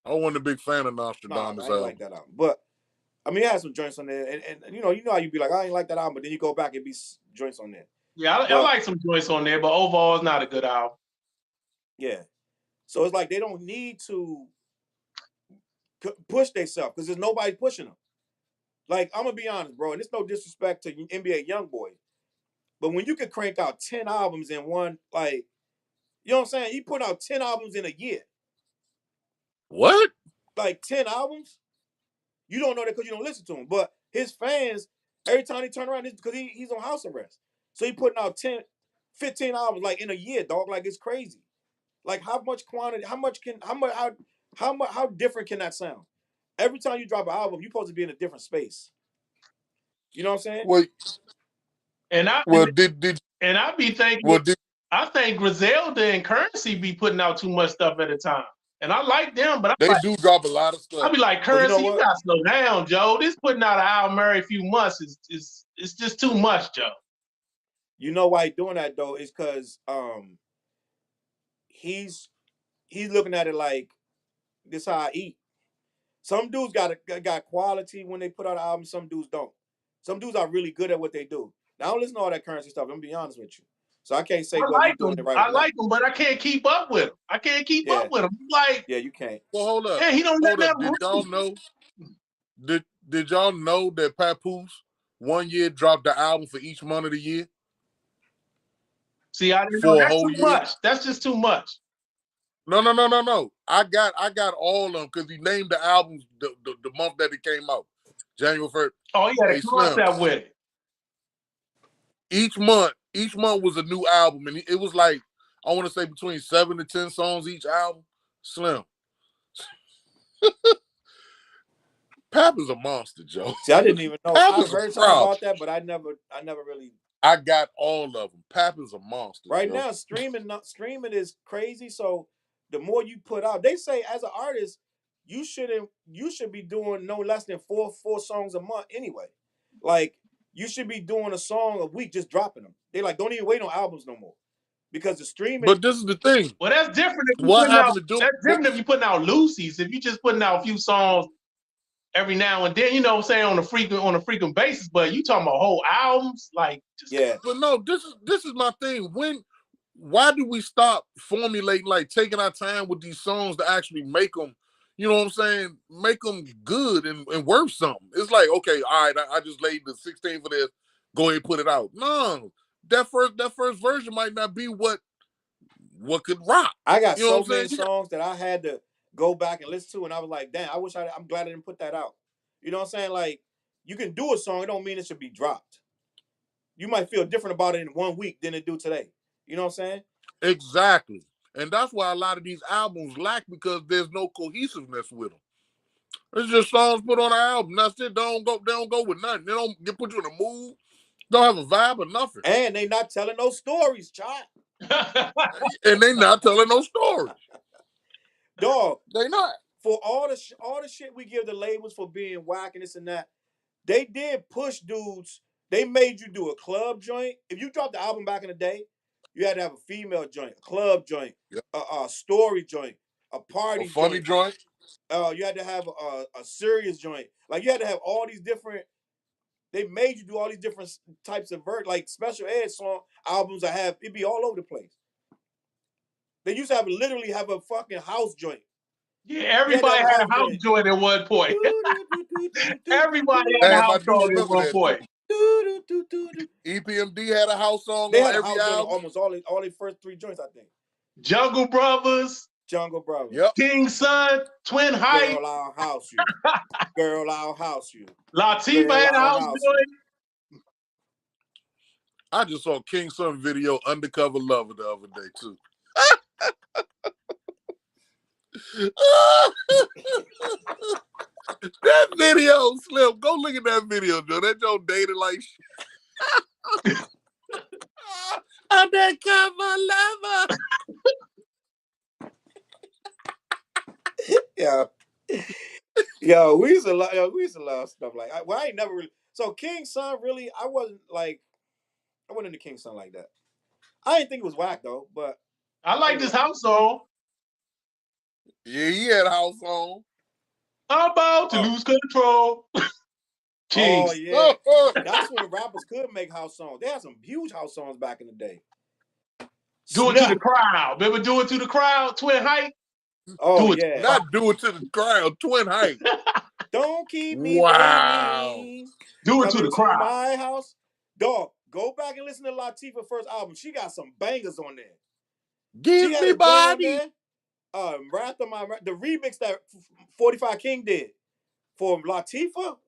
I wasn't a big fan of Nostradamus album. I like that album. But I mean, it has some joints on there. And you know how you be like, I ain't like that album, but then you go back and be joints on there. Yeah, I like some joints on there, but overall it's not a good album. Yeah. So it's like they don't need to push themselves because there's nobody pushing them. Like, I'm going to be honest, bro, and it's no disrespect to NBA Youngboy, but when you could crank out 10 albums in one, like, you know what I'm saying? He put out 10 albums in a year. What? Like 10 albums? You don't know that because you don't listen to him. But his fans, every time they turn around, it's because he's on house arrest. So he putting out 10, 15 albums like in a year, dog. Like, it's crazy. Like, how much quantity, how different can that sound? Every time you drop an album, you're supposed to be in a different space. You know what I'm saying? Wait. I be thinking, I think Griselda and Currency be putting out too much stuff at a time. And I like them, but they do drop a lot of stuff. I be like, Currency, you gotta slow down, Joe. This putting out an album every few months is just too much, Joe. You know why he's doing that though? Is because he's looking at it like, this how I eat. Some dudes got quality when they put out an album. Some dudes don't. Some dudes are really good at what they do. Now, I don't listen to all that Currency stuff. I'm gonna be honest with you. So I can't say what he's doing it right. I like him, but I can't keep up with him. Like, yeah, you can't. Well, hold up. Yeah, he don't let that. Did y'all know? Did y'all know that Papoose 1 year dropped the album for each month of the year? See, I didn't know that's too much. That's just too much. No. I got all of them because he named the albums the month that it came out. January 1st. Oh, yeah, the concept with it. Each month was a new album, and it was like, I want to say between 7 to 10 songs each album. Slim. Pap is a monster, Joe. See, I didn't even know. I heard something about that, but I never really. I got all of them. Pap is a monster. Right Joe. now, streaming is crazy. So the more you put out, they say as an artist, you should be doing no less than four songs a month anyway. Like, you should be doing a song a week, just dropping them. They like, don't even wait on albums no more. Because the streaming. But this is the thing. Well, that's different. That's different if you're putting out loosies. If you're just putting out a few songs every now and then, you know what I'm saying, on a frequent basis. But you talking about whole albums, like, yeah. But no, this is my thing. Why do we stop formulating, like taking our time with these songs to actually make them, you know what I'm saying, make them good and worth something? It's like, okay, all right, I just laid the 16 for this, go ahead and put it out. No, that first version might not be what could rock. I got so many songs that I had to go back and listen to, and I was like, damn, I'm glad I didn't put that out. You know what I'm saying? Like, you can do a song, it don't mean it should be dropped. You might feel different about it in 1 week than it do today. You know what I'm saying? Exactly. And that's why a lot of these albums lack, because there's no cohesiveness with them. It's just songs put on an album. That's it. They don't go with nothing. They don't put you in a mood. Don't have a vibe or nothing. And they not telling no stories, child. And they not telling no stories. Dog. They not. For all the shit we give the labels for being whack and this and that, they did push dudes. They made you do a club joint. If you dropped the album back in the day, you had to have a female joint, a club joint, Yep. a story joint, a A party funny joint. joint. You had to have a serious joint. Like you had to have all these different. They made you do all these different types of like special ed song albums. It'd be all over the place. They used to literally have a fucking house joint. Yeah, everybody had a house joint at one point. Everybody had a Damn, I house do song at remember one that. point. EPMD had a house song They on had a every house joint on album. almost all their first 3 joints, I think. Jungle Brothers, Jungle Brothers. Yep. King Son, Twin Heights. Girl, I'll house you. Girl, I'll house you. Latifah Girl, had a I'll house house joint. I just saw King Son video Undercover Lover the other day too. That video, Slim, go look at that video, Joe. That Joe dated like shit. Undercover Lover. Yeah. Yo, we used to love stuff like I ain't never really. So King Son, really, I wasn't into King Son like that. I didn't think it was whack though, but I like this house song. Yeah, he had a house song. I'm about to lose control. Oh Jeez. yeah, that's when rappers could make house songs. They had some huge house songs back in the day. Do it to the crowd. Remember Do It to the Crowd? Twin Heights? Oh yeah. Not Do It to the Crowd. Twin Heights. Don't keep me waiting. Do It to the crowd. My house. Dog, go back and listen to Latifah's first album. She got some bangers on there. Give me body. Wrath of My the remix that 45 King did for Latifah.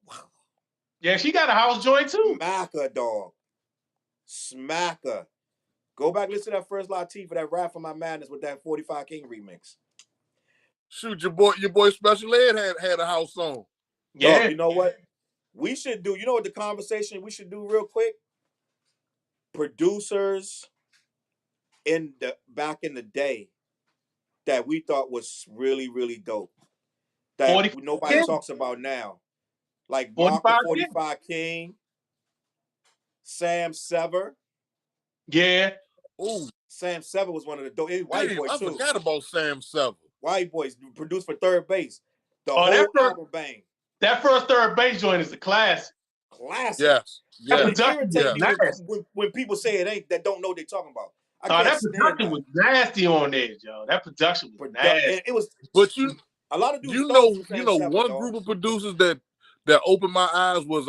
Yeah, she got a house joint too. Smacker, dog. Smacker. Go back and listen to that first Latifah, that Wrath of My Madness with that 45 King remix. Shoot, your boy Special Ed had a house song. Yeah. Dog, you know what? We should do, you know what the conversation we should do real quick? Producers back in the day that we thought was really, really dope. That nobody talks about now. Like Mark 45 King, Sam Sever. Yeah. Ooh. Sam Sever was one of the dope. White boys too. I forgot about Sam Sever. White boys produced for Third Base. The whole album bang. That first Third Base joint is a classic. Classic. Yes. It irritates me when people say it ain't that don't know what they're talking about. That production was nasty on there, Joe. That production was nasty. It was, but a lot of dudes one group of producers that opened my eyes was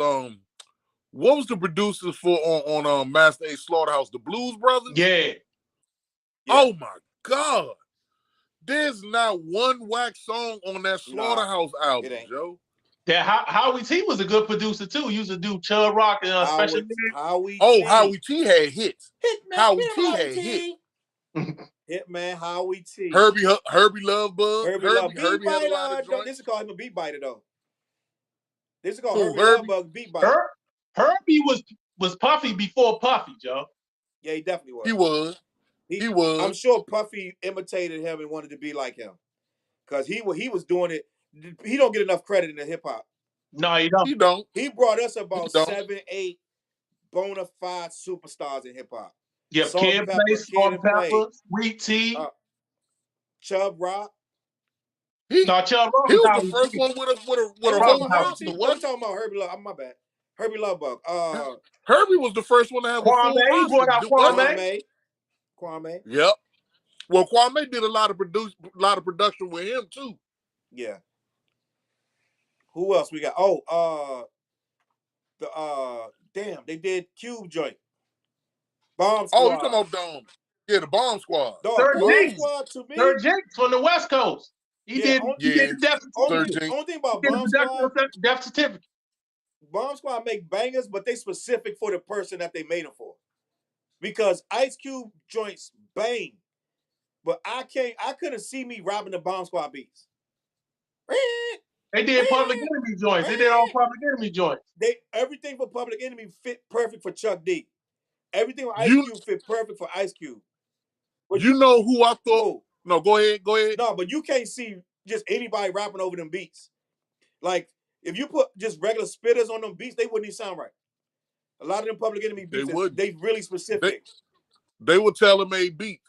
what was the producers for on Master A Slaughterhouse? The Blues Brothers? Yeah. Oh my God. There's not one whack song on that Slaughterhouse album, Joe. Yeah, Howie T was a good producer too. He used to do Chub Rock and Special Ed. Howie T had hits. Howie T had hits. Hitman Howie T. Herbie Love Bug. Herbie had a lot of joints. This is called him a beat biter though. This is called Herbie Love Bug beat biter. Herbie was Puffy before Puffy, Joe. Yeah, he definitely was. He was. I'm sure Puffy imitated him and wanted to be like him, because he was doing it. He don't get enough credit in the hip hop. No, he don't. He don't. He brought us about 7, 8 bona fide superstars in hip hop. Yeah, Kid Pepper, Sweet Tea, Chub Rock. Chub Rock. He was the first one with a whole roster. What? I'm talking about Herbie Love. My bad. Herbie Love Bug. Herbie was the first one to have a full roster. He brought out Kwame. Yep. Well, Kwame did a lot of production with him too. Yeah. Who else we got? Damn, they did Cube joint. Bomb Squad. Oh, you talking about the Bomb Squad. Third Jenks from the West Coast. He did Death Certificate. Only thing about Bomb Squad, Death Certificate. Bomb Squad make bangers, but they specific for the person that they made them for. Because Ice Cube joints bang, but I couldn't see me robbing the Bomb Squad beats. They did Public Enemy joints. They did all Public Enemy joints. Everything for Public Enemy fit perfect for Chuck D. Everything with Ice Cube fit perfect for Ice Cube. But you know who I thought? No, go ahead. No, but you can't see just anybody rapping over them beats. Like If you put just regular spitters on them beats, they wouldn't even sound right. A lot of them Public Enemy They beats, wouldn't. they really specific. They were tailor-made beats.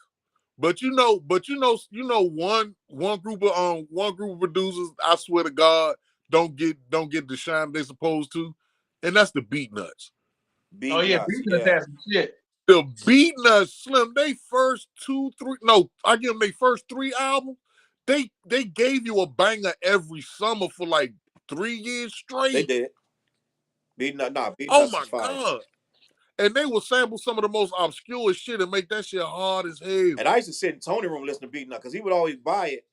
But you know, one group of producers, I swear to God, don't get the shine they supposed to, and that's the Beat Nuts. Oh yeah, Beatnuts has some shit. The Beat Nuts, Slim, they first I give them they first 3 albums. They gave you a banger every summer for like 3 years straight. They did. Beat Nuts Oh my is fire. God. And they will sample some of the most obscure shit and make that shit hard as hell. And I used to sit in Tony room listening to Beat Nuts because he would always buy it,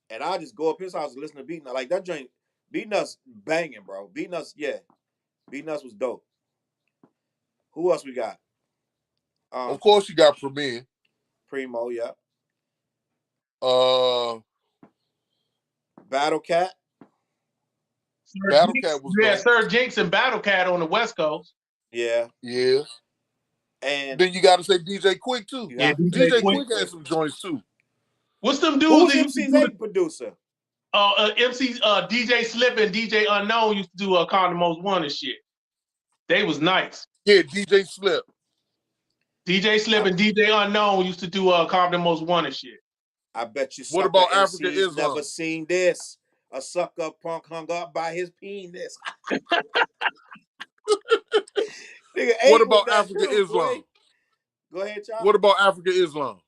and I just go up his house and listen to Beat Nuts. Like that joint, Beat Nuts banging, bro. Beat Nuts, yeah. Beat Nuts was dope. Who else we got? Of course, you got Premier. Primo, yeah. Battle Cat. Battle Cat was dope. Sir Jinx and Battle Cat on the West Coast. Yeah. Yeah. And then you got to say DJ Quick too. Yeah, DJ Quick had some joints too. What's them dudes? Who's MC's producer? MC DJ Slip and DJ Unknown used to do Calm the Most Wanted shit. They was nice. Yeah, DJ Slip. DJ Slip and DJ Unknown used to do Calm the Most Wanted shit. I bet you. What about Africa Islam? Never seen this. A sucker punk hung up by his penis. Nigga, what about Africa Islam? Boy. Go ahead, Challz. What about Africa Islam?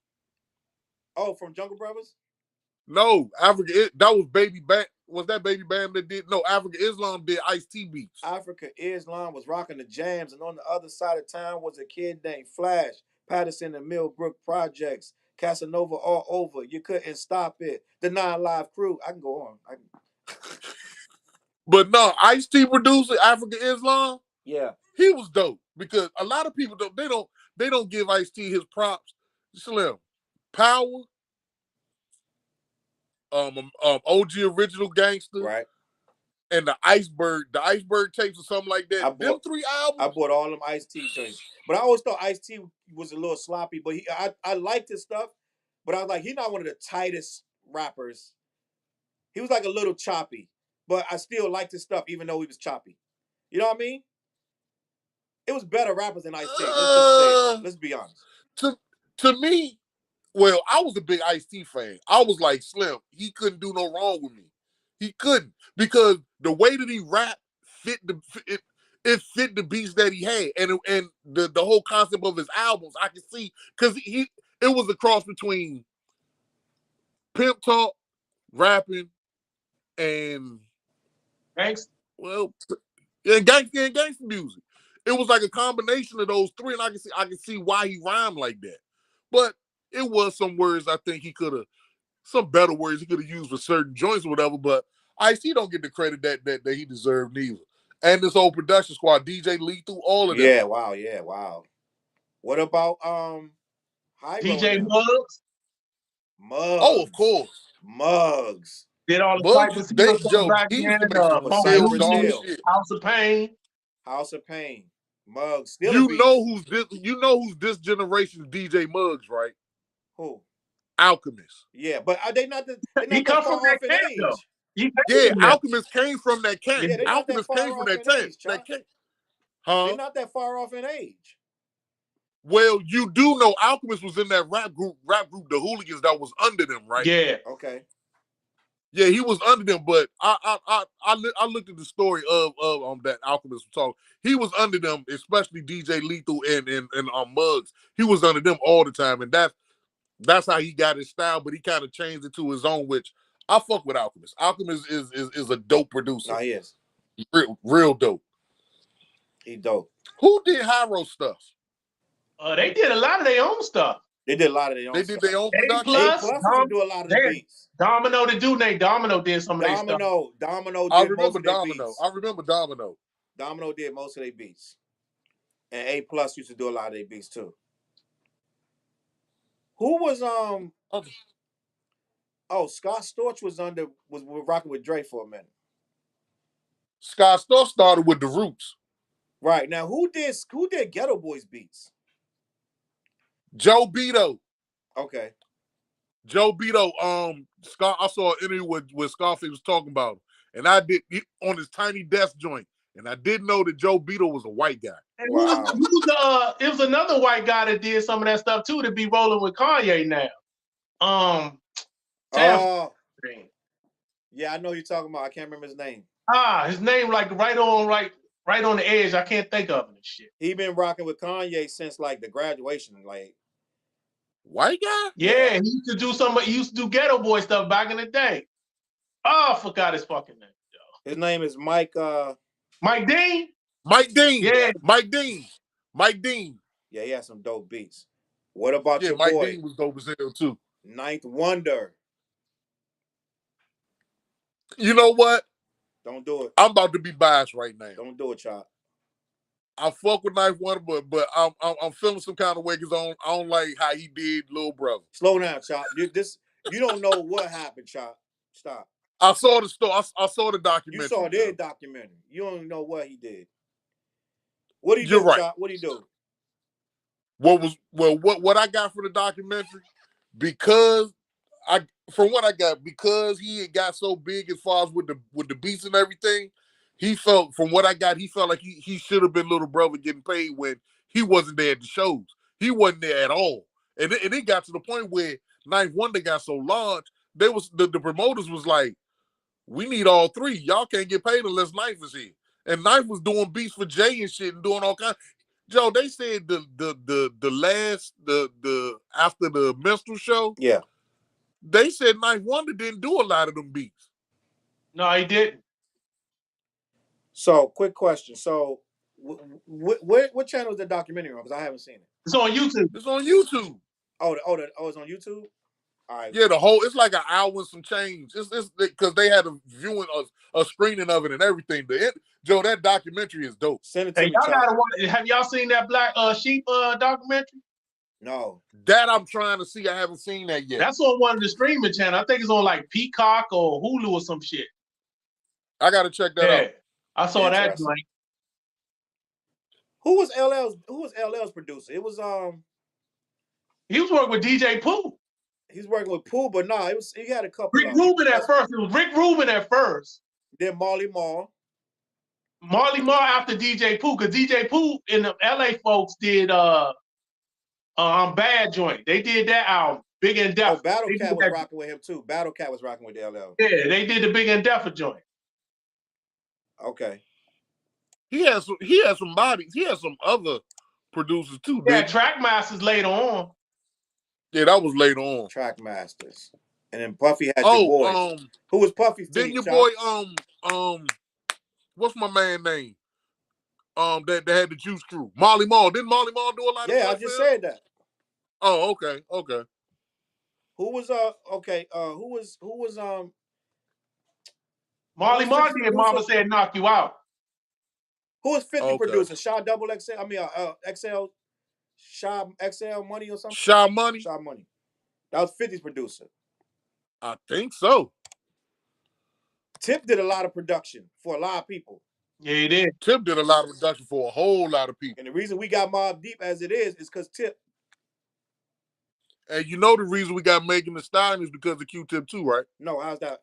Oh, from Jungle Brothers? No, Africa. That was Baby Bam. Was that Baby Bam that did? No, Africa Islam did Ice-T beats. Africa Islam was rocking the jams, and on the other side of town was a kid named Flash Patterson and Millbrook Projects. Casanova all over. You couldn't stop it. The 9 Live Crew. I can go on. But no, Ice-T producer Africa Islam. Yeah, he was dope because a lot of people they don't give Ice-T his props. Slim, Power, OG Original Gangster, right, and the Iceberg tapes or something like that. Them 3 albums. I bought all them Ice-T joints, but I always thought Ice-T was a little sloppy. But I liked his stuff, but I was like, he's not one of the tightest rappers. He was like a little choppy, but I still liked his stuff even though he was choppy. You know what I mean? It was better rappers than Ice-T. Let's be honest. To me, well, I was a big Ice-T fan. I was like, Slim, he couldn't do no wrong with me. He couldn't, because the way that he rapped fit the beats that he had, and the whole concept of his albums, I can see, because it was a cross between pimp talk, rapping, and gangster. Well, and gangster music. It was like a combination of those 3, and I can see why he rhymed like that. But it was some words I think he could have, some better words he could have used for certain joints or whatever. But Ice-T don't get the credit that he deserved neither. And this whole production squad, DJ Lethal, all of them. Yeah, wow. What about DJ Muggs? Oh, of course. Muggs. Did all the Muggs, he used to make some shit. House of Pain. House of Pain. Muggs. Still you know who's this generation's DJ Muggs, right? Who? Alchemist. Yeah, but are they not he come from that camp, though. Yeah, Alchemist came from that camp. Yeah, Alchemist came from that camp. Huh? They're not that far off in age. Well, you do know Alchemist was in that rap group, the Hooligans, that was under them, right? Yeah. Okay. Yeah, he was under them, but I looked at the story of that Alchemist was talking. He was under them, especially DJ Lethal and Muggs. He was under them all the time, and that's how he got his style. But he kind of changed it to his own, which I fuck with Alchemist. Alchemist is a dope producer. Nah, he is real dope. He dope. Who did Hyro stuff? They did a lot of their own stuff. They did a lot of their own stuff. They did their own production. A+ do a lot of the beats. Domino, the dude named Domino did some of their stuff. Domino did most of their beats. I remember Domino. Domino did most of their beats. And A+ used to do a lot of their beats too. Who was Scott Storch was rocking with Dre for a minute. Scott Storch started with the Roots. Right. Now who did Ghetto Boys beats? Joe Beto. Okay. Joe Beto, I saw an interview with Scarface was talking about him. and I did on his tiny desk joint, and I didn't know that Joe Beetle was a white guy. And Wow. it was another white guy that did some of that stuff too, to be rolling with Kanye now. Oh, yeah, I know who you're talking about. I can't remember his name. His name like right on the edge. I can't think of it and shit. He been rocking with Kanye since like the graduation. Like, White guy? Yeah, he used to do he used to do Ghetto Boy stuff back in the day. Oh, I forgot his fucking name. His name is Mike. Mike Dean. Mike Dean. Yeah. Mike Dean. Mike Dean. Yeah, he had some dope beats. What about your Mike boy? Dean was dope as hell too. Ninth Wonder. You know what? Don't do it. I'm about to be biased right now. Don't do it, Chop. I fuck with Ninth Wonder, but I'm feeling some kind of way because I don't like how he did Little Brother. Slow down, Chop. You don't know what happened, Chop. Stop. I saw the story. I saw the documentary. You saw their documentary. You don't know what he did. What he do, right. Chop? What he do? What I got from the documentary, because he had got so big as far as with the beats and everything, he felt like he should have been Little Brother getting paid when he wasn't there at the shows. He wasn't there at all. And it got to the point where Ninth Wonder got so large, the promoters was like, we need all three. Y'all can't get paid unless Ninth is here. And Ninth was doing beats for Jay and shit and doing all kinds. Joe, they said after the minstrel show, yeah, they said Ninth Wonder didn't do a lot of them beats. No, he didn't. So, quick question. So, what channel is the documentary on? Because I haven't seen it. It's on YouTube. It's on YouTube. It's on YouTube? All right. Yeah, it's like an hour and some change. It's because they had a screening of it and everything. Joe, that documentary is dope. Send it to Hey, me, y'all Chop. gotta watch. Have y'all seen that Black Sheep documentary? No. That I'm trying to see. I haven't seen that yet. That's on one of the streaming channels. I think it's on like Peacock or Hulu or some shit. I gotta check that out. I saw that joint. Who was LL's producer? It was he was working with DJ Pooh. He's working with Pooh, but no, he had a couple. Rick Rubin at first. It was Rick Rubin at first. Then Marley Marl. Marley Marl after DJ Pooh, because DJ Pooh and the LA folks did Bad Joint. They did that album, Big and Deaf. Oh, Battle Cat was rocking with him too. Battle Cat was rocking with LL. Yeah, they did the Big and Deaf joint. Okay. He has some bodies. He has some other producers too. Yeah, Trackmasters later on. Yeah, that was later on. Trackmasters. And then Puffy had your boy. Who was Puffy? Then your boy, what's my man name? That had the Juice Crew. Marley Marl. Didn't Marley Marl do a lot of stuff? Yeah, I just said that. Oh, okay. Who was Marley Marl did Mama Said Knock You Out. Who was 50 producer? Shaw Double XL? I mean XL Shaw XL Money or something? Shaw Money. That was 50's producer. I think so. Tip did a lot of production for a lot of people. Yeah, he did. Tip did a lot of production for a whole lot of people. And the reason we got Mobb Deep as it is because Tip. And you know the reason we got Megan Thee Stallion is because of Q-Tip too, right? No, how's that?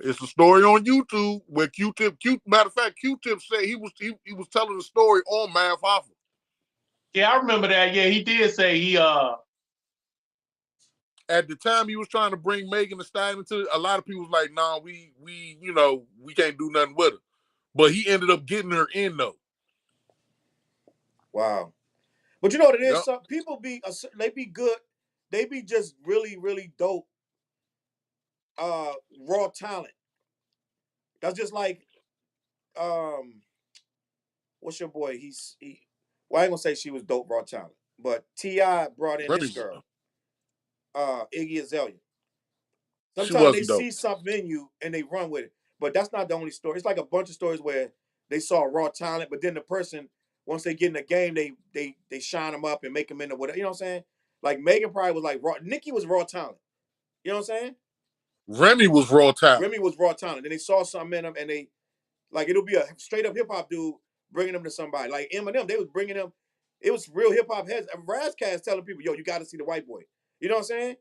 It's a story on YouTube where matter of fact, Q-Tip said he was telling the story on Math Hoffa. Yeah, I remember that. Yeah, he did say he at the time he was trying to bring Megan Thee Stallion into it, a lot of people was like, nah, we can't do nothing with her. But he ended up getting her in though. Wow. But you know what it is? Yep. Some people they be good. They be just really, really dope. Raw talent. That's just like what's your boy? Well, I ain't gonna say she was dope raw talent, but T.I. brought in this girl, Iggy Azalea. Sometimes they see something in you and they run with it, but that's not the only story. It's like a bunch of stories where they saw raw talent, but then the person, once they get in the game, they shine them up and make them into whatever. You know what I'm saying? Like Megan probably was like raw. Nicki was raw talent. You know what I'm saying? Remy was raw talent. Then they saw something in him, and they like it'll be a straight up hip hop dude bringing them to somebody. Like Eminem, they was bringing them. It was real hip hop heads. Razzcast telling people, "Yo, you got to see the white boy." You know what I'm saying?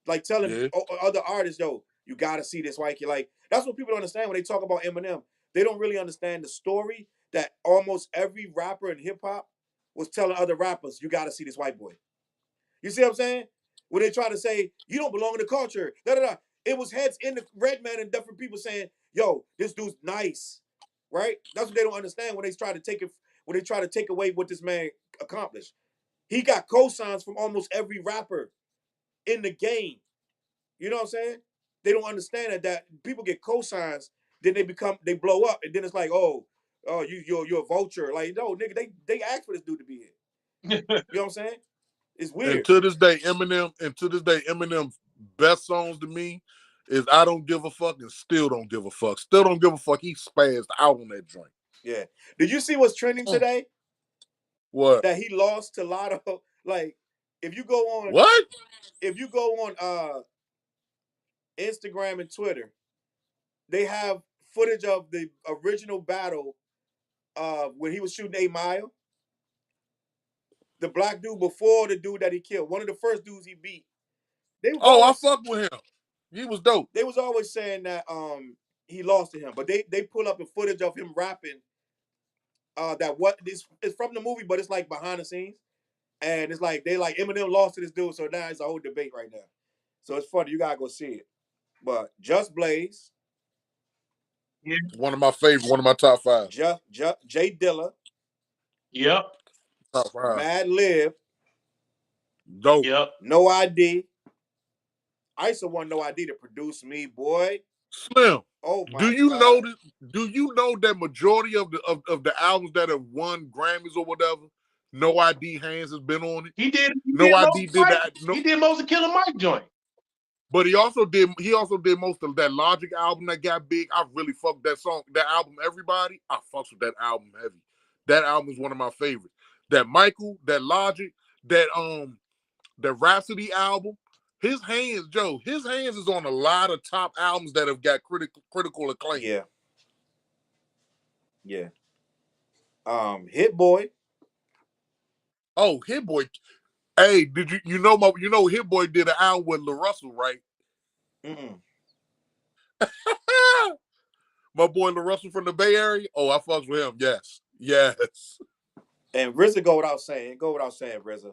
Like telling other artists, "Yo, You got to see this white kid. Like, that's what people don't understand when they talk about Eminem. They don't really understand the story that almost every rapper in hip hop was telling other rappers, you got to see this white boy. You see what I'm saying? When they try to say, you don't belong in the culture, da da da. It was heads in the Redman and different people saying, yo, this dude's nice. Right? That's what they don't understand when they try to take it, when they try to take away what this man accomplished. He got cosigns from almost every rapper in the game. You know what I'm saying? They don't understand that people get cosigns, then they blow up, and then it's like, oh, you're a vulture. Like, no, nigga, they asked for this dude to be here. You know what I'm saying? It's And weird. to this day, Eminem's best songs to me is I Don't Give a Fuck and Still Don't Give a Fuck. Still Don't Give a Fuck. He spazzed out on that joint. Yeah. Did you see what's trending today? What? That he lost to Lotto. Like, if you go on What? Instagram and Twitter, they have footage of the original battle when he was shooting 8 Mile. The black dude before the dude that he killed, one of the first dudes he beat. They was Oh, I always fucked with him. He was dope. they was always saying that he lost to him, but they pull up the footage of him rapping. That what this is from the movie, but it's like behind the scenes, and it's like they like Eminem lost to this dude, so now it's a whole debate right now. So it's funny. You gotta go see it. But Just Blaze, Yeah. One of my favorite, one of my top five. Jay Dilla, Yep. Top five. Mad Lib, Dope. Yep. No ID. I used to want No ID to produce me, boy. Slim. Oh Do my you know god. do you know that majority of the albums that have won Grammys or whatever, No ID hands has been on it? He did No most ID of did Mike. that. No, He did most of Killer Mike joint. but he also did most of that Logic album that got big. I really fucked that song, that album, Everybody. I fucks with that album heavy. That album is one of my favorites. That Michael, that Logic, that Rhapsody album. His hands is on a lot of top albums that have got critical acclaim. Yeah. Yeah. Hit Boy. Oh, Hit Boy. Hey, did you know Hit Boy did an album with La Russell, right? Mm-mm. My boy La Russell from the Bay Area. Oh, I fucks with him. Yes. Yes. And RZA go without saying. Go without saying, RZA.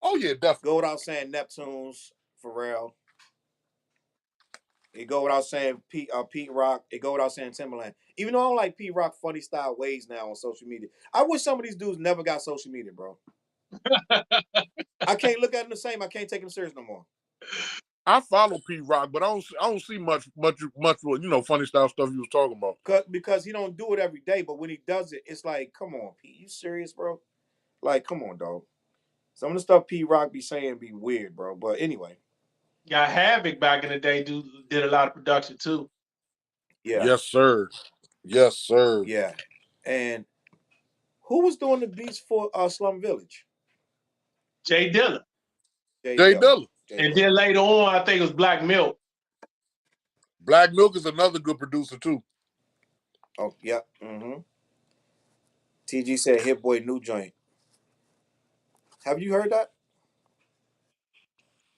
Oh yeah, definitely. Go without saying Neptunes, Pharrell. It go without saying Pete Rock. It go without saying Timberland. Even though I don't like Pete Rock funny style ways now on social media. I wish some of these dudes never got social media, bro. I can't look at him the same. I can't take him serious no more. I follow Pete Rock, but I don't see much funny style stuff you was talking about. Because he don't do it every day, but when he does it, it's like, come on, Pete, you serious, bro? Like, come on, dog. Some of the stuff Pete Rock be saying be weird, bro. But anyway. Got Havoc back in the day. Did a lot of production too. Yeah. Yes, sir. Yes, sir. Yeah. And who was doing the beats for Slum Village? Jay Dilla. Jay Dilla. And then later on, I think it was Black Milk. Black Milk is another good producer too. Oh, yeah. Mm-hmm. TG said Hit Boy new joint. Have you heard that?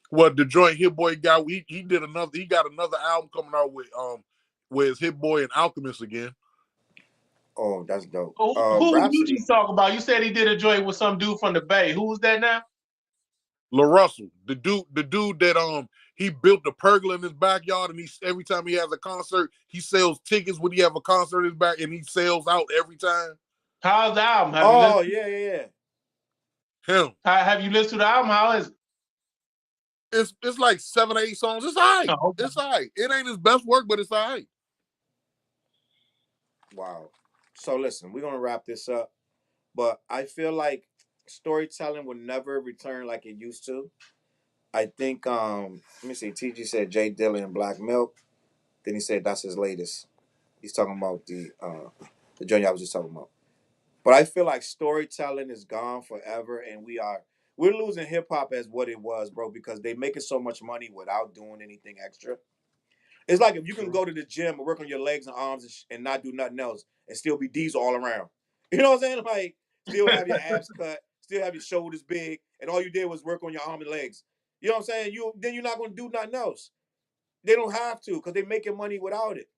What the joint Hit Boy got? He got another album coming out with Hit Boy and Alchemist again. Oh, that's dope. Who you Rhapsody. just talk about? You said he did a joint with some dude from the Bay. Who was that now? La Russell, the dude that he built the pergola in his backyard, and every time he has a concert, he sells tickets when he have a concert in his back, and he sells out every time. How's the album? Oh, yeah. Him. Have you listened to the album? How is it? It's like 7 or 8 songs. It's all right. Oh, okay. It's all right. It ain't his best work, but it's all right. Wow. So listen, we're gonna wrap this up, but I feel like storytelling will never return like it used to. I think let me see. TG said Jay Dilla and Black Milk. Then he said that's his latest. He's talking about the journey I was just talking about. But I feel like storytelling is gone forever, and we're losing hip hop as what it was, bro, because they making so much money without doing anything extra. It's like if you can go to the gym and work on your legs and arms and not do nothing else and still be diesel all around. You know what I'm saying? Like, still have your abs cut, still have your shoulders big, and all you did was work on your arm and legs. You know what I'm saying? Then you're not going to do nothing else. They don't have to because they're making money without it.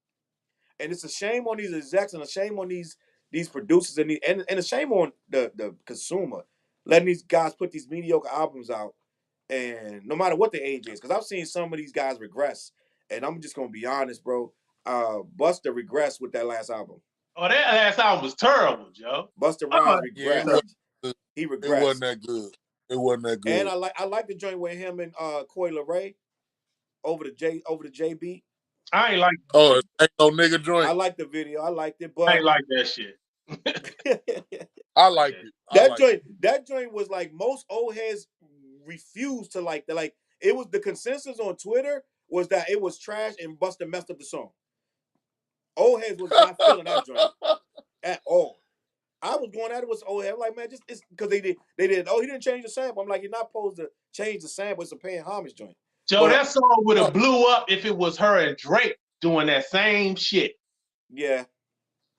And it's a shame on these execs and a shame on these producers and a shame on the consumer letting these guys put these mediocre albums out, and no matter what the age is, because I've seen some of these guys regress, and I'm just gonna be honest, bro. Busta regressed with that last album. Oh, that last album was terrible, Joe. Busta Rhymes Yeah, regressed. He it regressed. wasn't that good. It wasn't that good. And I like the joint with him and Coi Leray over the J beat. I ain't like. Oh, ain't no nigga joint. I like the video. I liked it, but I ain't like that shit. I like it. That joint was like most old heads refused to like that. Like it was the consensus on Twitter was that it was trash and Busta messed up the song. Old heads was not feeling that joint at all. I was going at it with old head. I'm like, man, just it's because they did. Oh, he didn't change the sample. I'm like, you're not supposed to change the sample. It's a paying homage joint. Joe, that song would have blew up if it was her and Drake doing that same shit. Yeah.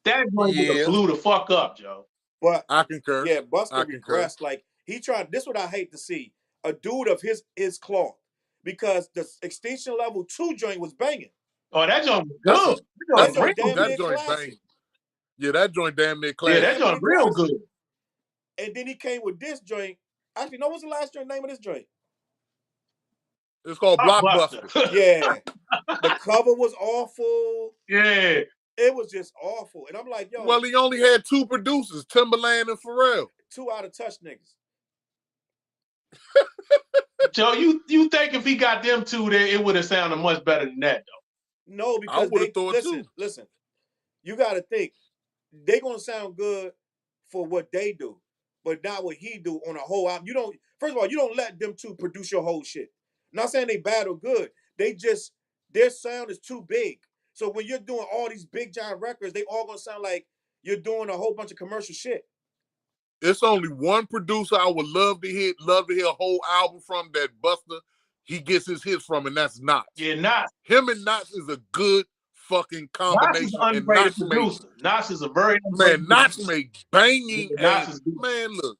That joint would have blew the fuck up, Joe. But I concur. Yeah, Busta regressed. Like he tried. This is what I hate to see. A dude of his cloth. Because the Extinction Level 2 joint was banging. Oh, that joint was good. That joint banging. Yeah, that joint damn near classic. Yeah, that joint real good. And then he came with this joint. Actually, no, what's the last joint name of this joint? It's called Blockbuster. Yeah. The cover was awful. Yeah. It was just awful. And I'm like, yo. Well, he only had 2 producers, Timbaland and Pharrell. 2 out of touch niggas. Joe, you think if he got them 2 there, it would have sounded much better than that, though? No, because listen, you got to think. They going to sound good for what they do, but not what he do on a whole album. First of all, you don't let them 2 produce your whole shit. I'm not saying they bad or good. Their sound is too big. So when you're doing all these big giant records, they all going to sound like you're doing a whole bunch of commercial shit. It's only one producer I would love to hear a whole album from that Busta he gets his hits from, and that's Knots. Yeah, Knots. Him and Knots is a good fucking combination. Knots is an underrated producer. Knots is a very man. Knots make banging. Yeah, man, look.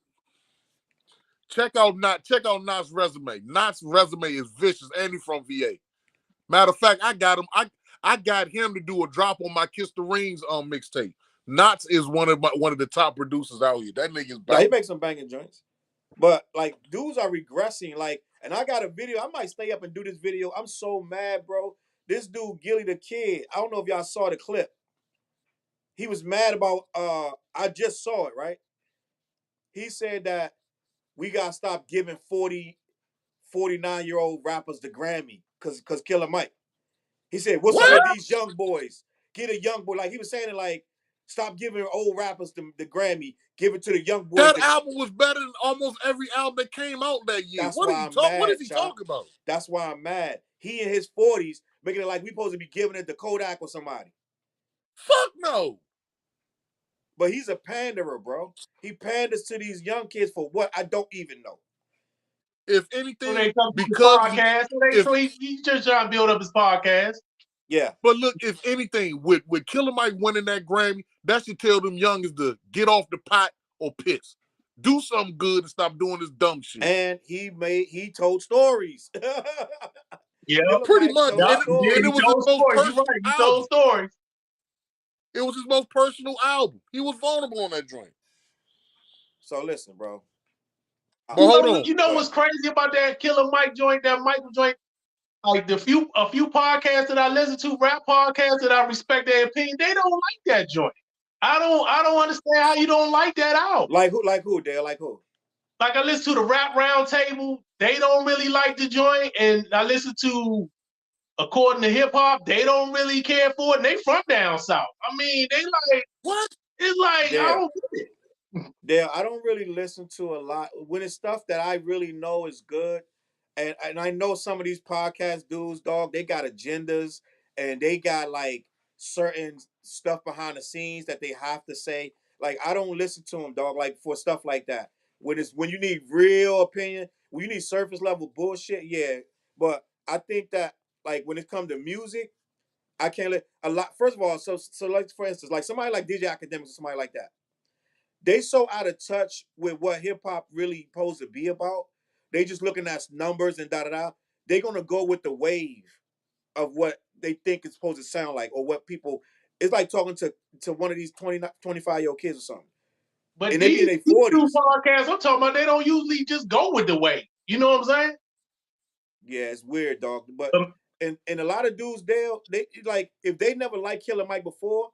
Check out Knots' resume. Knots' resume is vicious, and he's from VA. Matter of fact, I got him to do a drop on my Kiss the Rings mixtape. Knots is one of the top producers out here. That nigga's banging. Yeah, he makes some banging joints. But like dudes are regressing. Like, and I got a video. I might stay up and do this video. I'm so mad, bro. This dude, Gilly the Kid. I don't know if y'all saw the clip. He was mad about I just saw it, right? He said that we gotta stop giving 49-year-old rappers the Grammy because Killer Mike. He said, what's up with these young boys? Get a young boy. Like he was saying it like, stop giving old rappers the Grammy. Give it to the young boys. That album was better than almost every album that came out that year. What is he talking about? That's why I'm mad. He in his 40s making it like we supposed to be giving it to Kodak or somebody. Fuck no. But he's a panderer, bro. He panders to these young kids for what? I don't even know. If anything, he's just trying to build up his podcast. Yeah. But look, if anything, with Killer Mike winning that Grammy, that should tell them youngins to get off the pot or piss. Do something good and stop doing this dumb shit. And he told stories. Yeah, pretty much. And it was his most personal album. He told stories. It was his most personal album. He was vulnerable on that joint. So listen, bro. But hold on. You know what's crazy about that Killer Mike joint, that Michael joint? Like a few podcasts that I listen to, rap podcasts that I respect their opinion, they don't like that joint. I don't understand how you don't like that album. Like who, Dale? Like who? Like I listen to the Rap Roundtable, they don't really like the joint, and I listen to According to Hip Hop, they don't really care for it, and they from down south. I mean, they like what? It's like Dale, I don't get it. Dale, I don't really listen to a lot when it's stuff that I really know is good. And I know some of these podcast dudes, dog, they got agendas and they got like certain stuff behind the scenes that they have to say. Like, I don't listen to them, dog, like for stuff like that. When you need real opinion, when you need surface level bullshit, yeah. But I think that like when it comes to music, I can't let a lot. First of all, so like for instance, like somebody like DJ Academics or somebody like that, they so out of touch with what hip hop really supposed to be about. They just looking at numbers and da da da. They're gonna go with the wave. of what they think it's supposed to sound like, or what people. It's like talking to one of these 25-year-old kids or something, But and they be in their these two 40s. podcasts I'm talking about, they don't usually just go with the way. You know what I'm saying? Yeah, it's weird, dog. But Um, and a lot of dudes, they like if they never liked Killer Mike before,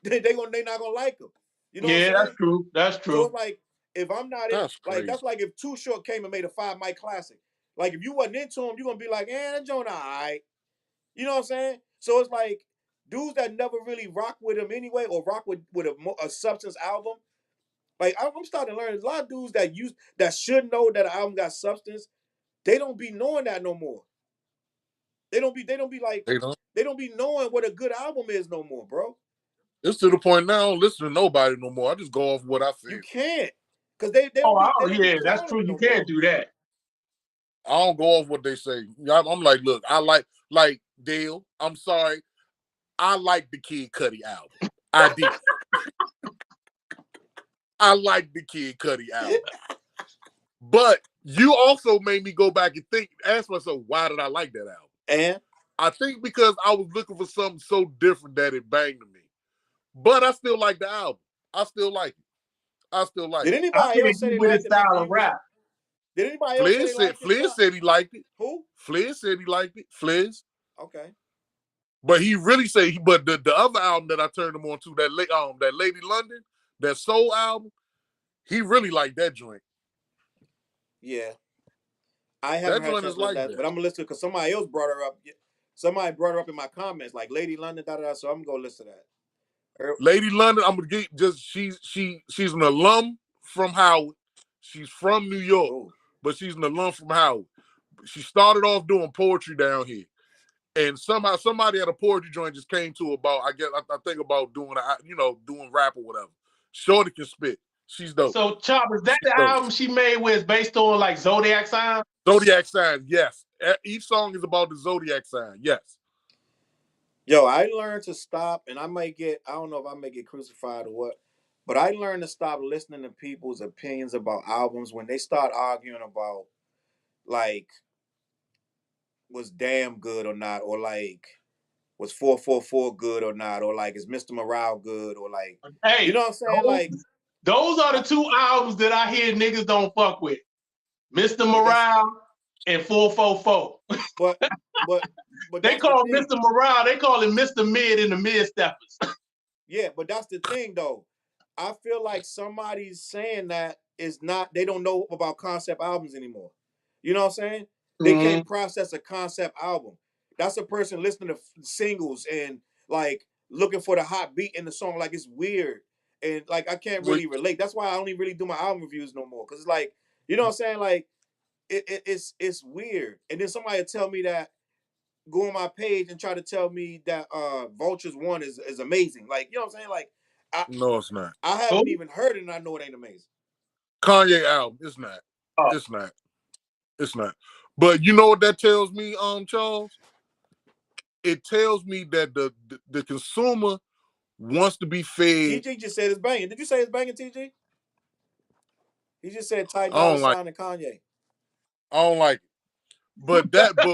they not gonna like him. You know what I'm yeah, saying? that's true. That's So true. it's like if I'm not in, That's like crazy. that's like if Too Short came and made a 5 Mike classic. Like if you wasn't into him, you're gonna be like, that joint alright. You know what I'm saying? So it's like dudes that never really rock with him anyway, or rock with a substance album. Like I'm starting to learn a lot of dudes that should know that an album got substance. They don't be knowing that no more. They don't be like They don't. they don't be knowing what a good album is no more, bro. It's to the point now I don't listen to nobody no more. I just go off what I You feel. can't, cause they Oh, don't be yeah, that's clowning true. it You no more. can't do that. I don't go off what they say. I'm like, look, I like Dale. I'm sorry. I like the Kid Cudi album. I did. I like the Kid Cudi album. But you also made me go back and ask myself, why did I like that album? And I think because I was looking for something so different that it banged to me. But I still like the album. I still like it. I still like did it. I anybody think else say he they with his liked it after style you of was? rap. Did anybody else say they liked it? Fliz said he liked it. Who? Fliz said he liked it. Fliz. Okay. But he really said, but the other album that I turned him on to, that Lady London, that soul album, he really liked that joint. Yeah. I haven't That had a joint chance is to listen like to that, that. but I'm gonna listen because somebody else brought her up. Somebody brought her up in my comments, like Lady London, da da da. So I'm gonna go listen to that. Lady London, I'm gonna get she's an alum from Howard. She's from New York, but she's an alum from Howard. She started off doing poetry down here. And somehow somebody at a poetry joint just came to about, I think about doing doing rap or whatever. Shorty can spit. She's dope. So, Chop, is that the album she made where it's based on like zodiac signs? Zodiac signs, yes. Each song is about the zodiac sign, yes. Yo, I learned to stop, and I don't know if I may get crucified or what, but I learned to stop listening to people's opinions about albums when they start arguing about, like, was Damn good or not, or like, was 444 good or not, or like, is Mr. Morale good, or like, Hey, you know what I'm saying? Those are the two albums that I hear niggas don't fuck with. Mr. Morale and 444. But they call Mr. Morale, they call him Mr. Mid in the Mid Steppers. Yeah, but that's the thing though. I feel like somebody's saying that is not, they don't know about concept albums anymore. You know what I'm saying? They can't process a concept album. That's a person listening to singles and like looking for the hot beat in the song. Like it's weird. And like I can't really relate. That's why I don't even really do my album reviews no more. Cause it's like, you know what I'm saying? Like it's weird. And then somebody will tell me that, go on my page and try to tell me that Vultures 1 is amazing. Like, you know what I'm saying? Like no, it's not. I haven't even heard it and I know it ain't amazing. Kanye album, it's not. It's not. It's not. But you know what that tells me, Challz? It tells me that the consumer wants to be fed. TG just said it's banging. Did you say it's banging, TG? He just said Ty I Dolla don't like Sign and Kanye. I don't like it.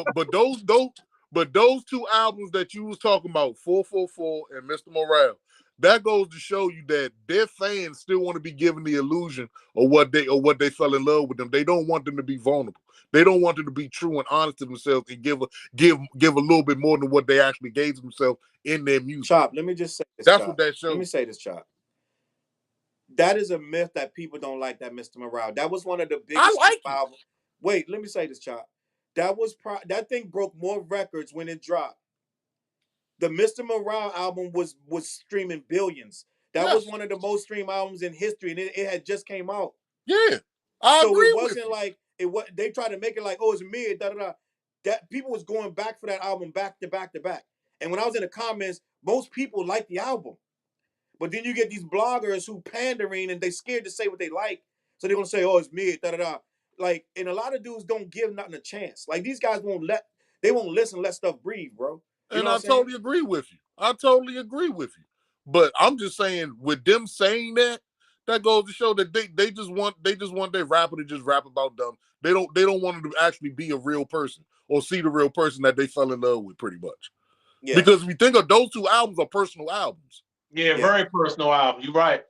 But those two albums that you was talking about, 444 and Mr. Morale, that goes to show you that their fans still want to be given the illusion of what they fell in love with them. They don't want them to be vulnerable. They don't want them to be true and honest to themselves and give a little bit more than what they actually gave to themselves in their music. Chop, let me just say this. That's what that shows. Let me say this, Chop. That is a myth that people don't like that Mr. Morale. That was one of the biggest albums. Wait, let me say this, Chop. That thing broke more records when it dropped. The Mr. Morale album was streaming billions. That was one of the most streamed albums in history, and it had just came out. Yeah, so it wasn't like they tried to make it like, oh, it's mid, da da da. That people was going back for that album back to back to back. And when I was in the comments, most people liked the album. But then you get these bloggers who pandering and they scared to say what they like. So they're gonna say, oh, it's mid, da da da. Like, and a lot of dudes don't give nothing a chance. Like these guys won't listen, let stuff breathe, bro. And I totally agree with you. But I'm just saying, with them saying that, that goes to show that they just want their rapper to just rap about them. They don't want them to actually be a real person or see the real person that they fell in love with, pretty much. Yeah. Because if you think of those two albums are personal albums. Yeah, very personal album. You're right.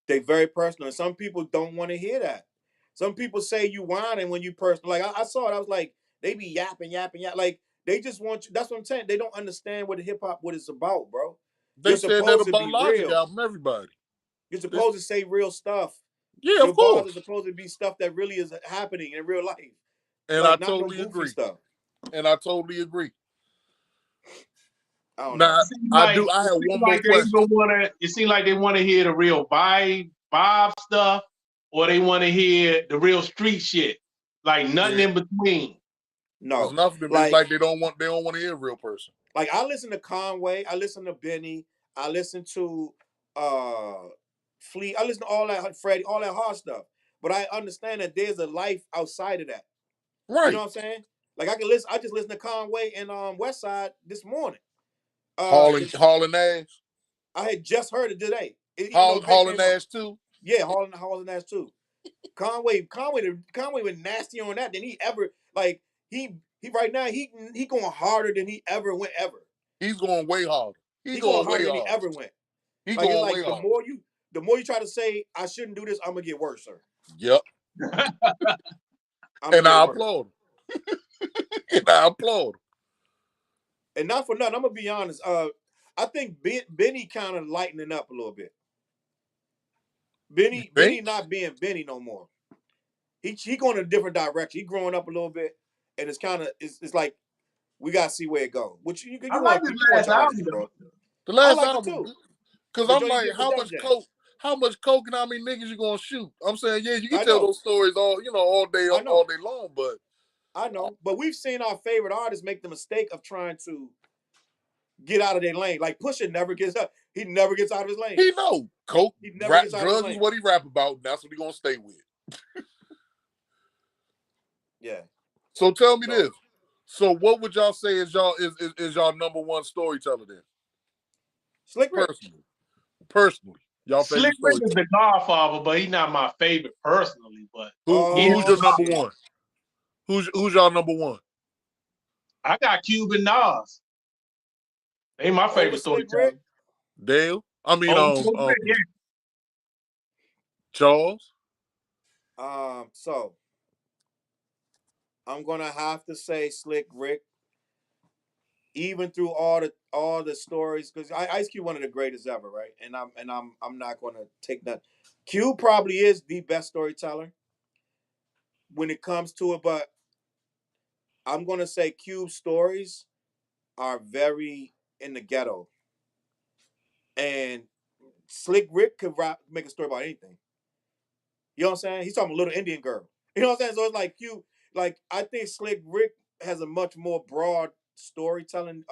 They very personal. And some people don't want to hear that. Some people say you whining when you personal. Like I saw it, I was like, they be yapping. Like they just want you. That's what I'm saying. They don't understand what the hip hop, what it's about, bro. They You're said that supposed to about be Logic real. album, everybody. You're supposed to say real stuff. Yeah, Your of bars course. are supposed to be stuff that really is happening in real life. And like I not totally no goofy agree. stuff. And I totally agree. I don't Now, know. I have one more question. It seems like they want to hear the real vibe stuff, or they want to hear the real street shit. Like nothing in between. No. It's nothing. It's like they don't want to hear a real person. Like I listen to Conway, I listen to Benny, I listen to Fleet, I listen to all that Freddie, all that hard stuff. But I understand that there's a life outside of that. Right. You know what I'm saying? Like I just listened to Conway and Westside this morning. Hauling Ash. I had just heard it today. Hauling Ash too. Yeah, Hauling Ash too. Conway went nasty on that than he ever like he right now he going harder than he ever went ever. He's going way harder. He's going harder than he ever went. He's going way harder. The more you try to say I shouldn't do this, I'm gonna get worse, sir. Yep. And I applaud him. And I applaud him. And not for nothing, I'm gonna be honest. I think Benny kind of lightening up a little bit. Benny not being Benny no more. He going in a different direction. He growing up a little bit, and it's kind of it's like we gotta see where it goes. Which you like want the last album, bro. The last I like album it too. Because I'm like, how much coke and how many niggas you gonna shoot? I'm saying, yeah, you can tell those stories all day long, but I know. But we've seen our favorite artists make the mistake of trying to get out of their lane. Like Pusha never gets up. He never gets out of his lane. He know coke, drugs is what he rap about. And that's what he gonna stay with. Yeah. So tell me this. So what would y'all say is y'all number one storyteller then? Slick Rick. Personally. Y'all Slick Rick is the Godfather, but he's not my favorite personally. But who's your number one? Who's y'all number one? I got Cube and Nas. They my favorite storyteller. Dale? I mean, Challz? So I'm gonna have to say Slick Rick. Even through all the stories, because Ice Cube one of the greatest ever, right? And I'm not gonna take that. Cube probably is the best storyteller when it comes to it, but I'm gonna say Cube's stories are very in the ghetto. And Slick Rick could make a story about anything. You know what I'm saying? He's talking about Little Indian Girl. You know what I'm saying? So it's like Cube, like I think Slick Rick has a much more broad storytelling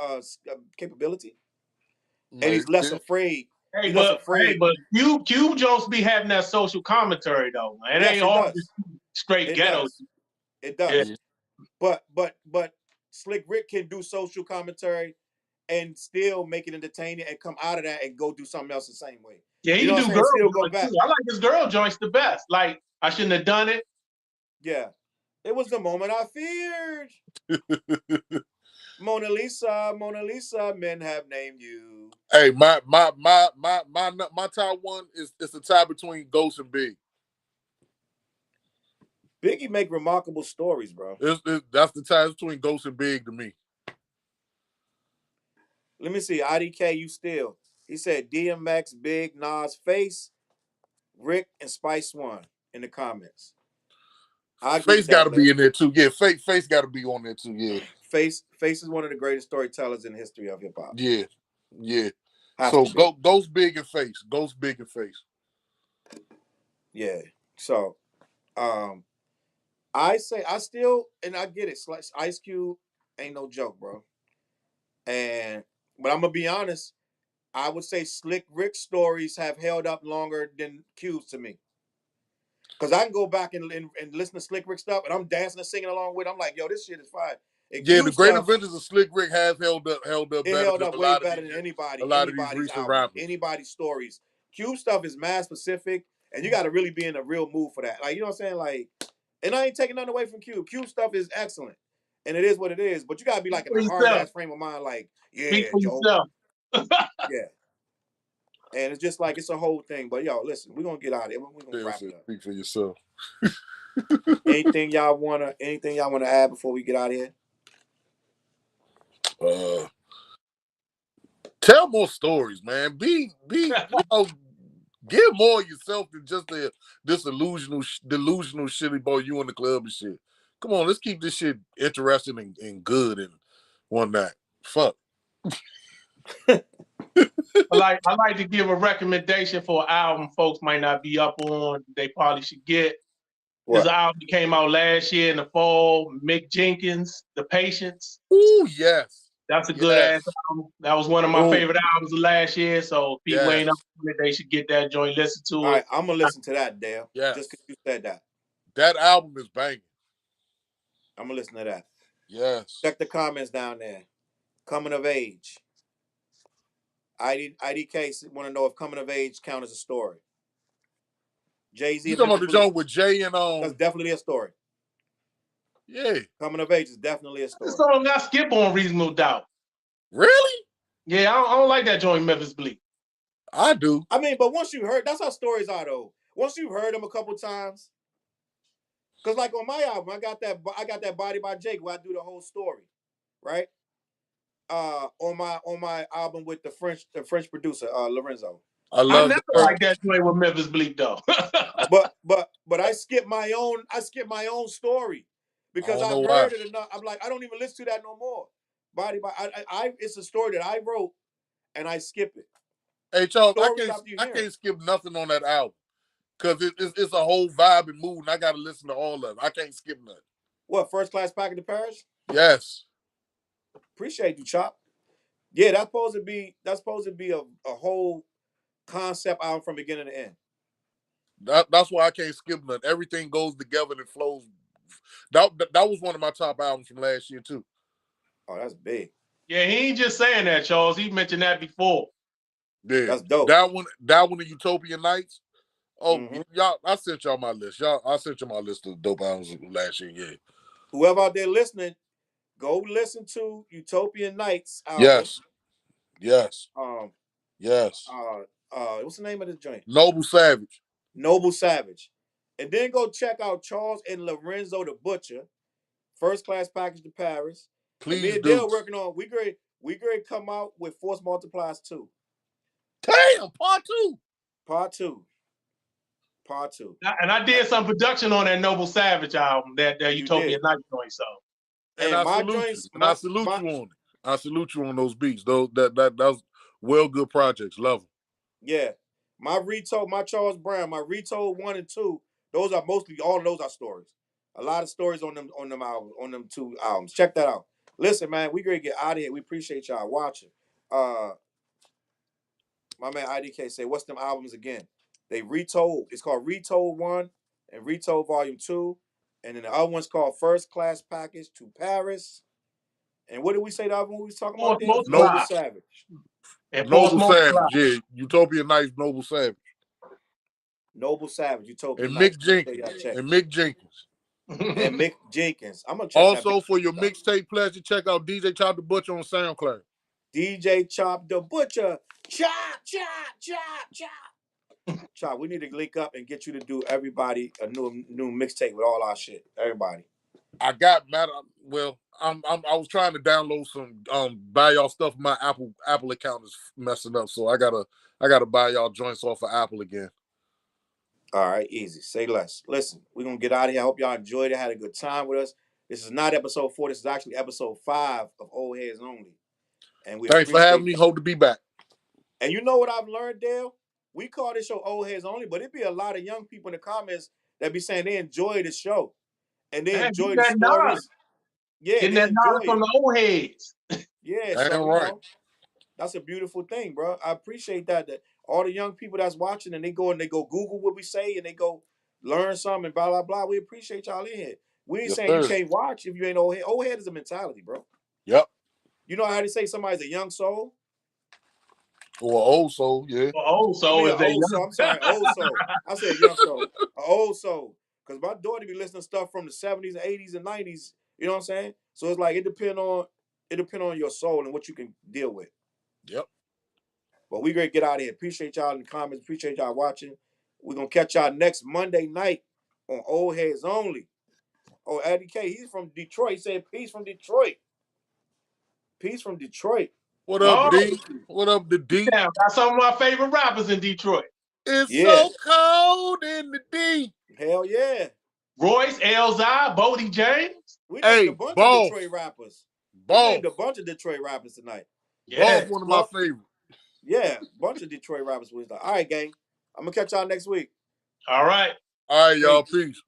capability. And he's less afraid. But Cube Jones be having that social commentary though. It ain't all straight ghetto. It does. Yeah. But Slick Rick can do social commentary and still make it entertaining and come out of that and go do something else the same way. Yeah, he can do girl joints too. I like his girl joints the best. Like, I shouldn't have done it. Yeah. It was the moment I feared. Mona Lisa, men have named you. Hey, my top one is the tie between Ghost and Big. Biggie make remarkable stories, bro. That's the tie between Ghost and Big to me. Let me see. IDK, you still. He said DMX, Big, Nas, Face, Rick, and Spice One in the comments. Face got to be in there too. Yeah, Face got to be on there too. Yeah, Face is one of the greatest storytellers in the history of hip hop. Yeah. So Ghost, Big, and Face. Ghost, Big, and Face. Yeah. So, I say I get it. Ice Cube ain't no joke, bro. But I'm gonna be honest. I would say Slick Rick stories have held up longer than Cube's to me. Because I can go back and listen to Slick Rick stuff, and I'm dancing and singing along with it. I'm like, yo, this shit is fine. And yeah, the Great Adventures of Slick Rick has held up it held up way better than anybody. A lot of these recent rappers. Anybody's stories. Cube stuff is mad specific, and you got to really be in a real mood for that. Like, you know what I'm saying? Like, and I ain't taking nothing away from Cube. Cube stuff is excellent. And it is what it is. But you gotta be like in a hard ass frame of mind, like, Speak yeah, for Joe. yourself. Yeah. And it's just like it's a whole thing. But yo, listen, we're gonna get out of here. We're gonna wrap it up. Speak for yourself. Anything y'all wanna add before we get out of here? Tell more stories, man. Be you know, give more of yourself than just this delusional shitty boy you in the club and shit. Come on, let's keep this shit interesting and good and one night. Fuck. I like to give a recommendation for an album folks might not be up on. They probably should get. His album came out last year in the fall. Mick Jenkins, The Patience. Ooh, yes. That's a good ass album. That was one of my favorite albums of last year. So if people ain't up on it, they should get that joint, listen to it. All right, I'm gonna listen to that, Dale. Yeah. Just because you said that. That album is banging. I'm gonna listen to that. Yes. Check the comments down there. Coming of age. IDK want to know if coming of age count as a story. Jay-Z. You talking about the joint with Jay and That's definitely a story. Yeah. Coming of age is definitely a story. This song got Skip on Reasonable Doubt. Really? Yeah, I don't like that joint Memphis Bleak. I do. I mean, but once you heard, that's how stories are though. Once you've heard them a couple times, because like on my album, I got that Body by Jake where I do the whole story, right? On my album with the French producer Lorenzo. I never liked that joint with Memphis Bleak though. but I skip my own story because I've heard it enough. I'm like, I don't even listen to that no more. Body by it's a story that I wrote and I skip it. Hey Charles, I can't skip nothing on that album because it's a whole vibe and mood, and I got to listen to all of it. I can't skip nothing. What, First Class Package to Paris? Yes. Appreciate you, Chop. Yeah, that's supposed to be a whole concept album from beginning to end. That's why I can't skip nothing. Everything goes together and it flows. That was one of my top albums from last year too. Oh, that's big. Yeah, he ain't just saying that, Charles. He mentioned that before. Yeah, that's dope. That one of Utopian Nights. Oh, y'all! I sent y'all my list. I sent you my list of dope albums last year. Yeah. Whoever out there listening, go listen to Utopian Nights album. Yes. Yes. Yes. What's the name of this joint? Noble Savage. Noble Savage. And then go check out Challz and Lorenzo the Butcher. First Class Package to Paris. Please and me and Dale working on we great come out with Force Multiplies 2. Damn, part two. And I did some production on that Noble Savage album, that Utopian Night joint. So, and I salute you on it. I salute you on those beats. That was well good projects. Love them. Yeah, my Charles Brown, my Retold 1 and 2. Those are mostly all of those are stories. A lot of stories on them albums, on them 2 albums. Check that out. Listen, man, we gonna get out of here. We appreciate y'all watching. My man IDK say, what's them albums again? They retold. It's called Retold 1 and Retold Volume 2. And then the other one's called First Class Package to Paris. And what did we say the other one we was talking about? Noble Savage. Noble Savage, yeah. Utopian Nights, Noble Savage. Noble Savage, Utopian and Nights. Mick Jenkins. And Mick Jenkins. I'm gonna check also for your mixtape pleasure, check out DJ Chop the Butcher on SoundCloud. DJ Chop the Butcher. Chop. Chop, we need to link up and get you to do everybody a new mixtape with all our shit. Everybody. I got mad. Well, I was trying to download some buy y'all stuff. My Apple account is messing up, so I gotta buy y'all joints off of Apple again. All right, easy. Say less. Listen, we're gonna get out of here. I hope y'all enjoyed it, had a good time with us. This is not episode 4. This is actually episode 5 of Old Heads Only. And thanks for having me. Hope to be back. And you know what I've learned, Dale? We call this show Old Heads Only, but it be a lot of young people in the comments that be saying they enjoy the show. And they enjoy the stories. Yeah, getting that knowledge from the old heads. Yeah, so right. That's a beautiful thing, bro. I appreciate that all the young people that's watching and they go Google what we say and they go learn something and blah blah blah. We appreciate y'all in here. We ain't saying you can't watch if you ain't old head. Old head is a mentality, bro. Yep. You know how they say somebody's a young soul? Or an old soul, yeah. Or old soul is old soul. I'm sorry, old soul. I said young soul. An old soul. Because my daughter be listening to stuff from the 70s and 80s and 90s. You know what I'm saying? So it's like it depends on your soul and what you can deal with. Yep. But we gonna get out of here. Appreciate y'all in the comments. Appreciate y'all watching. We're gonna catch y'all next Monday night on Old Heads Only. Oh, Eddie K, he's from Detroit. He said peace from Detroit. Peace from Detroit. What up, Oh, D? What up, the D? damn, got some of my favorite rappers in Detroit. It's Yeah. so cold in the D. Hell yeah. Royce, Elzai, Bodie James. We named a Hey, bunch of boss. Detroit rappers. We Boss. named a bunch of Detroit rappers tonight. Boss, Yeah. one of my favorites. Yeah, bunch of Detroit rappers. All right, gang. I'm gonna catch y'all next week. All right. All right, y'all. Peace.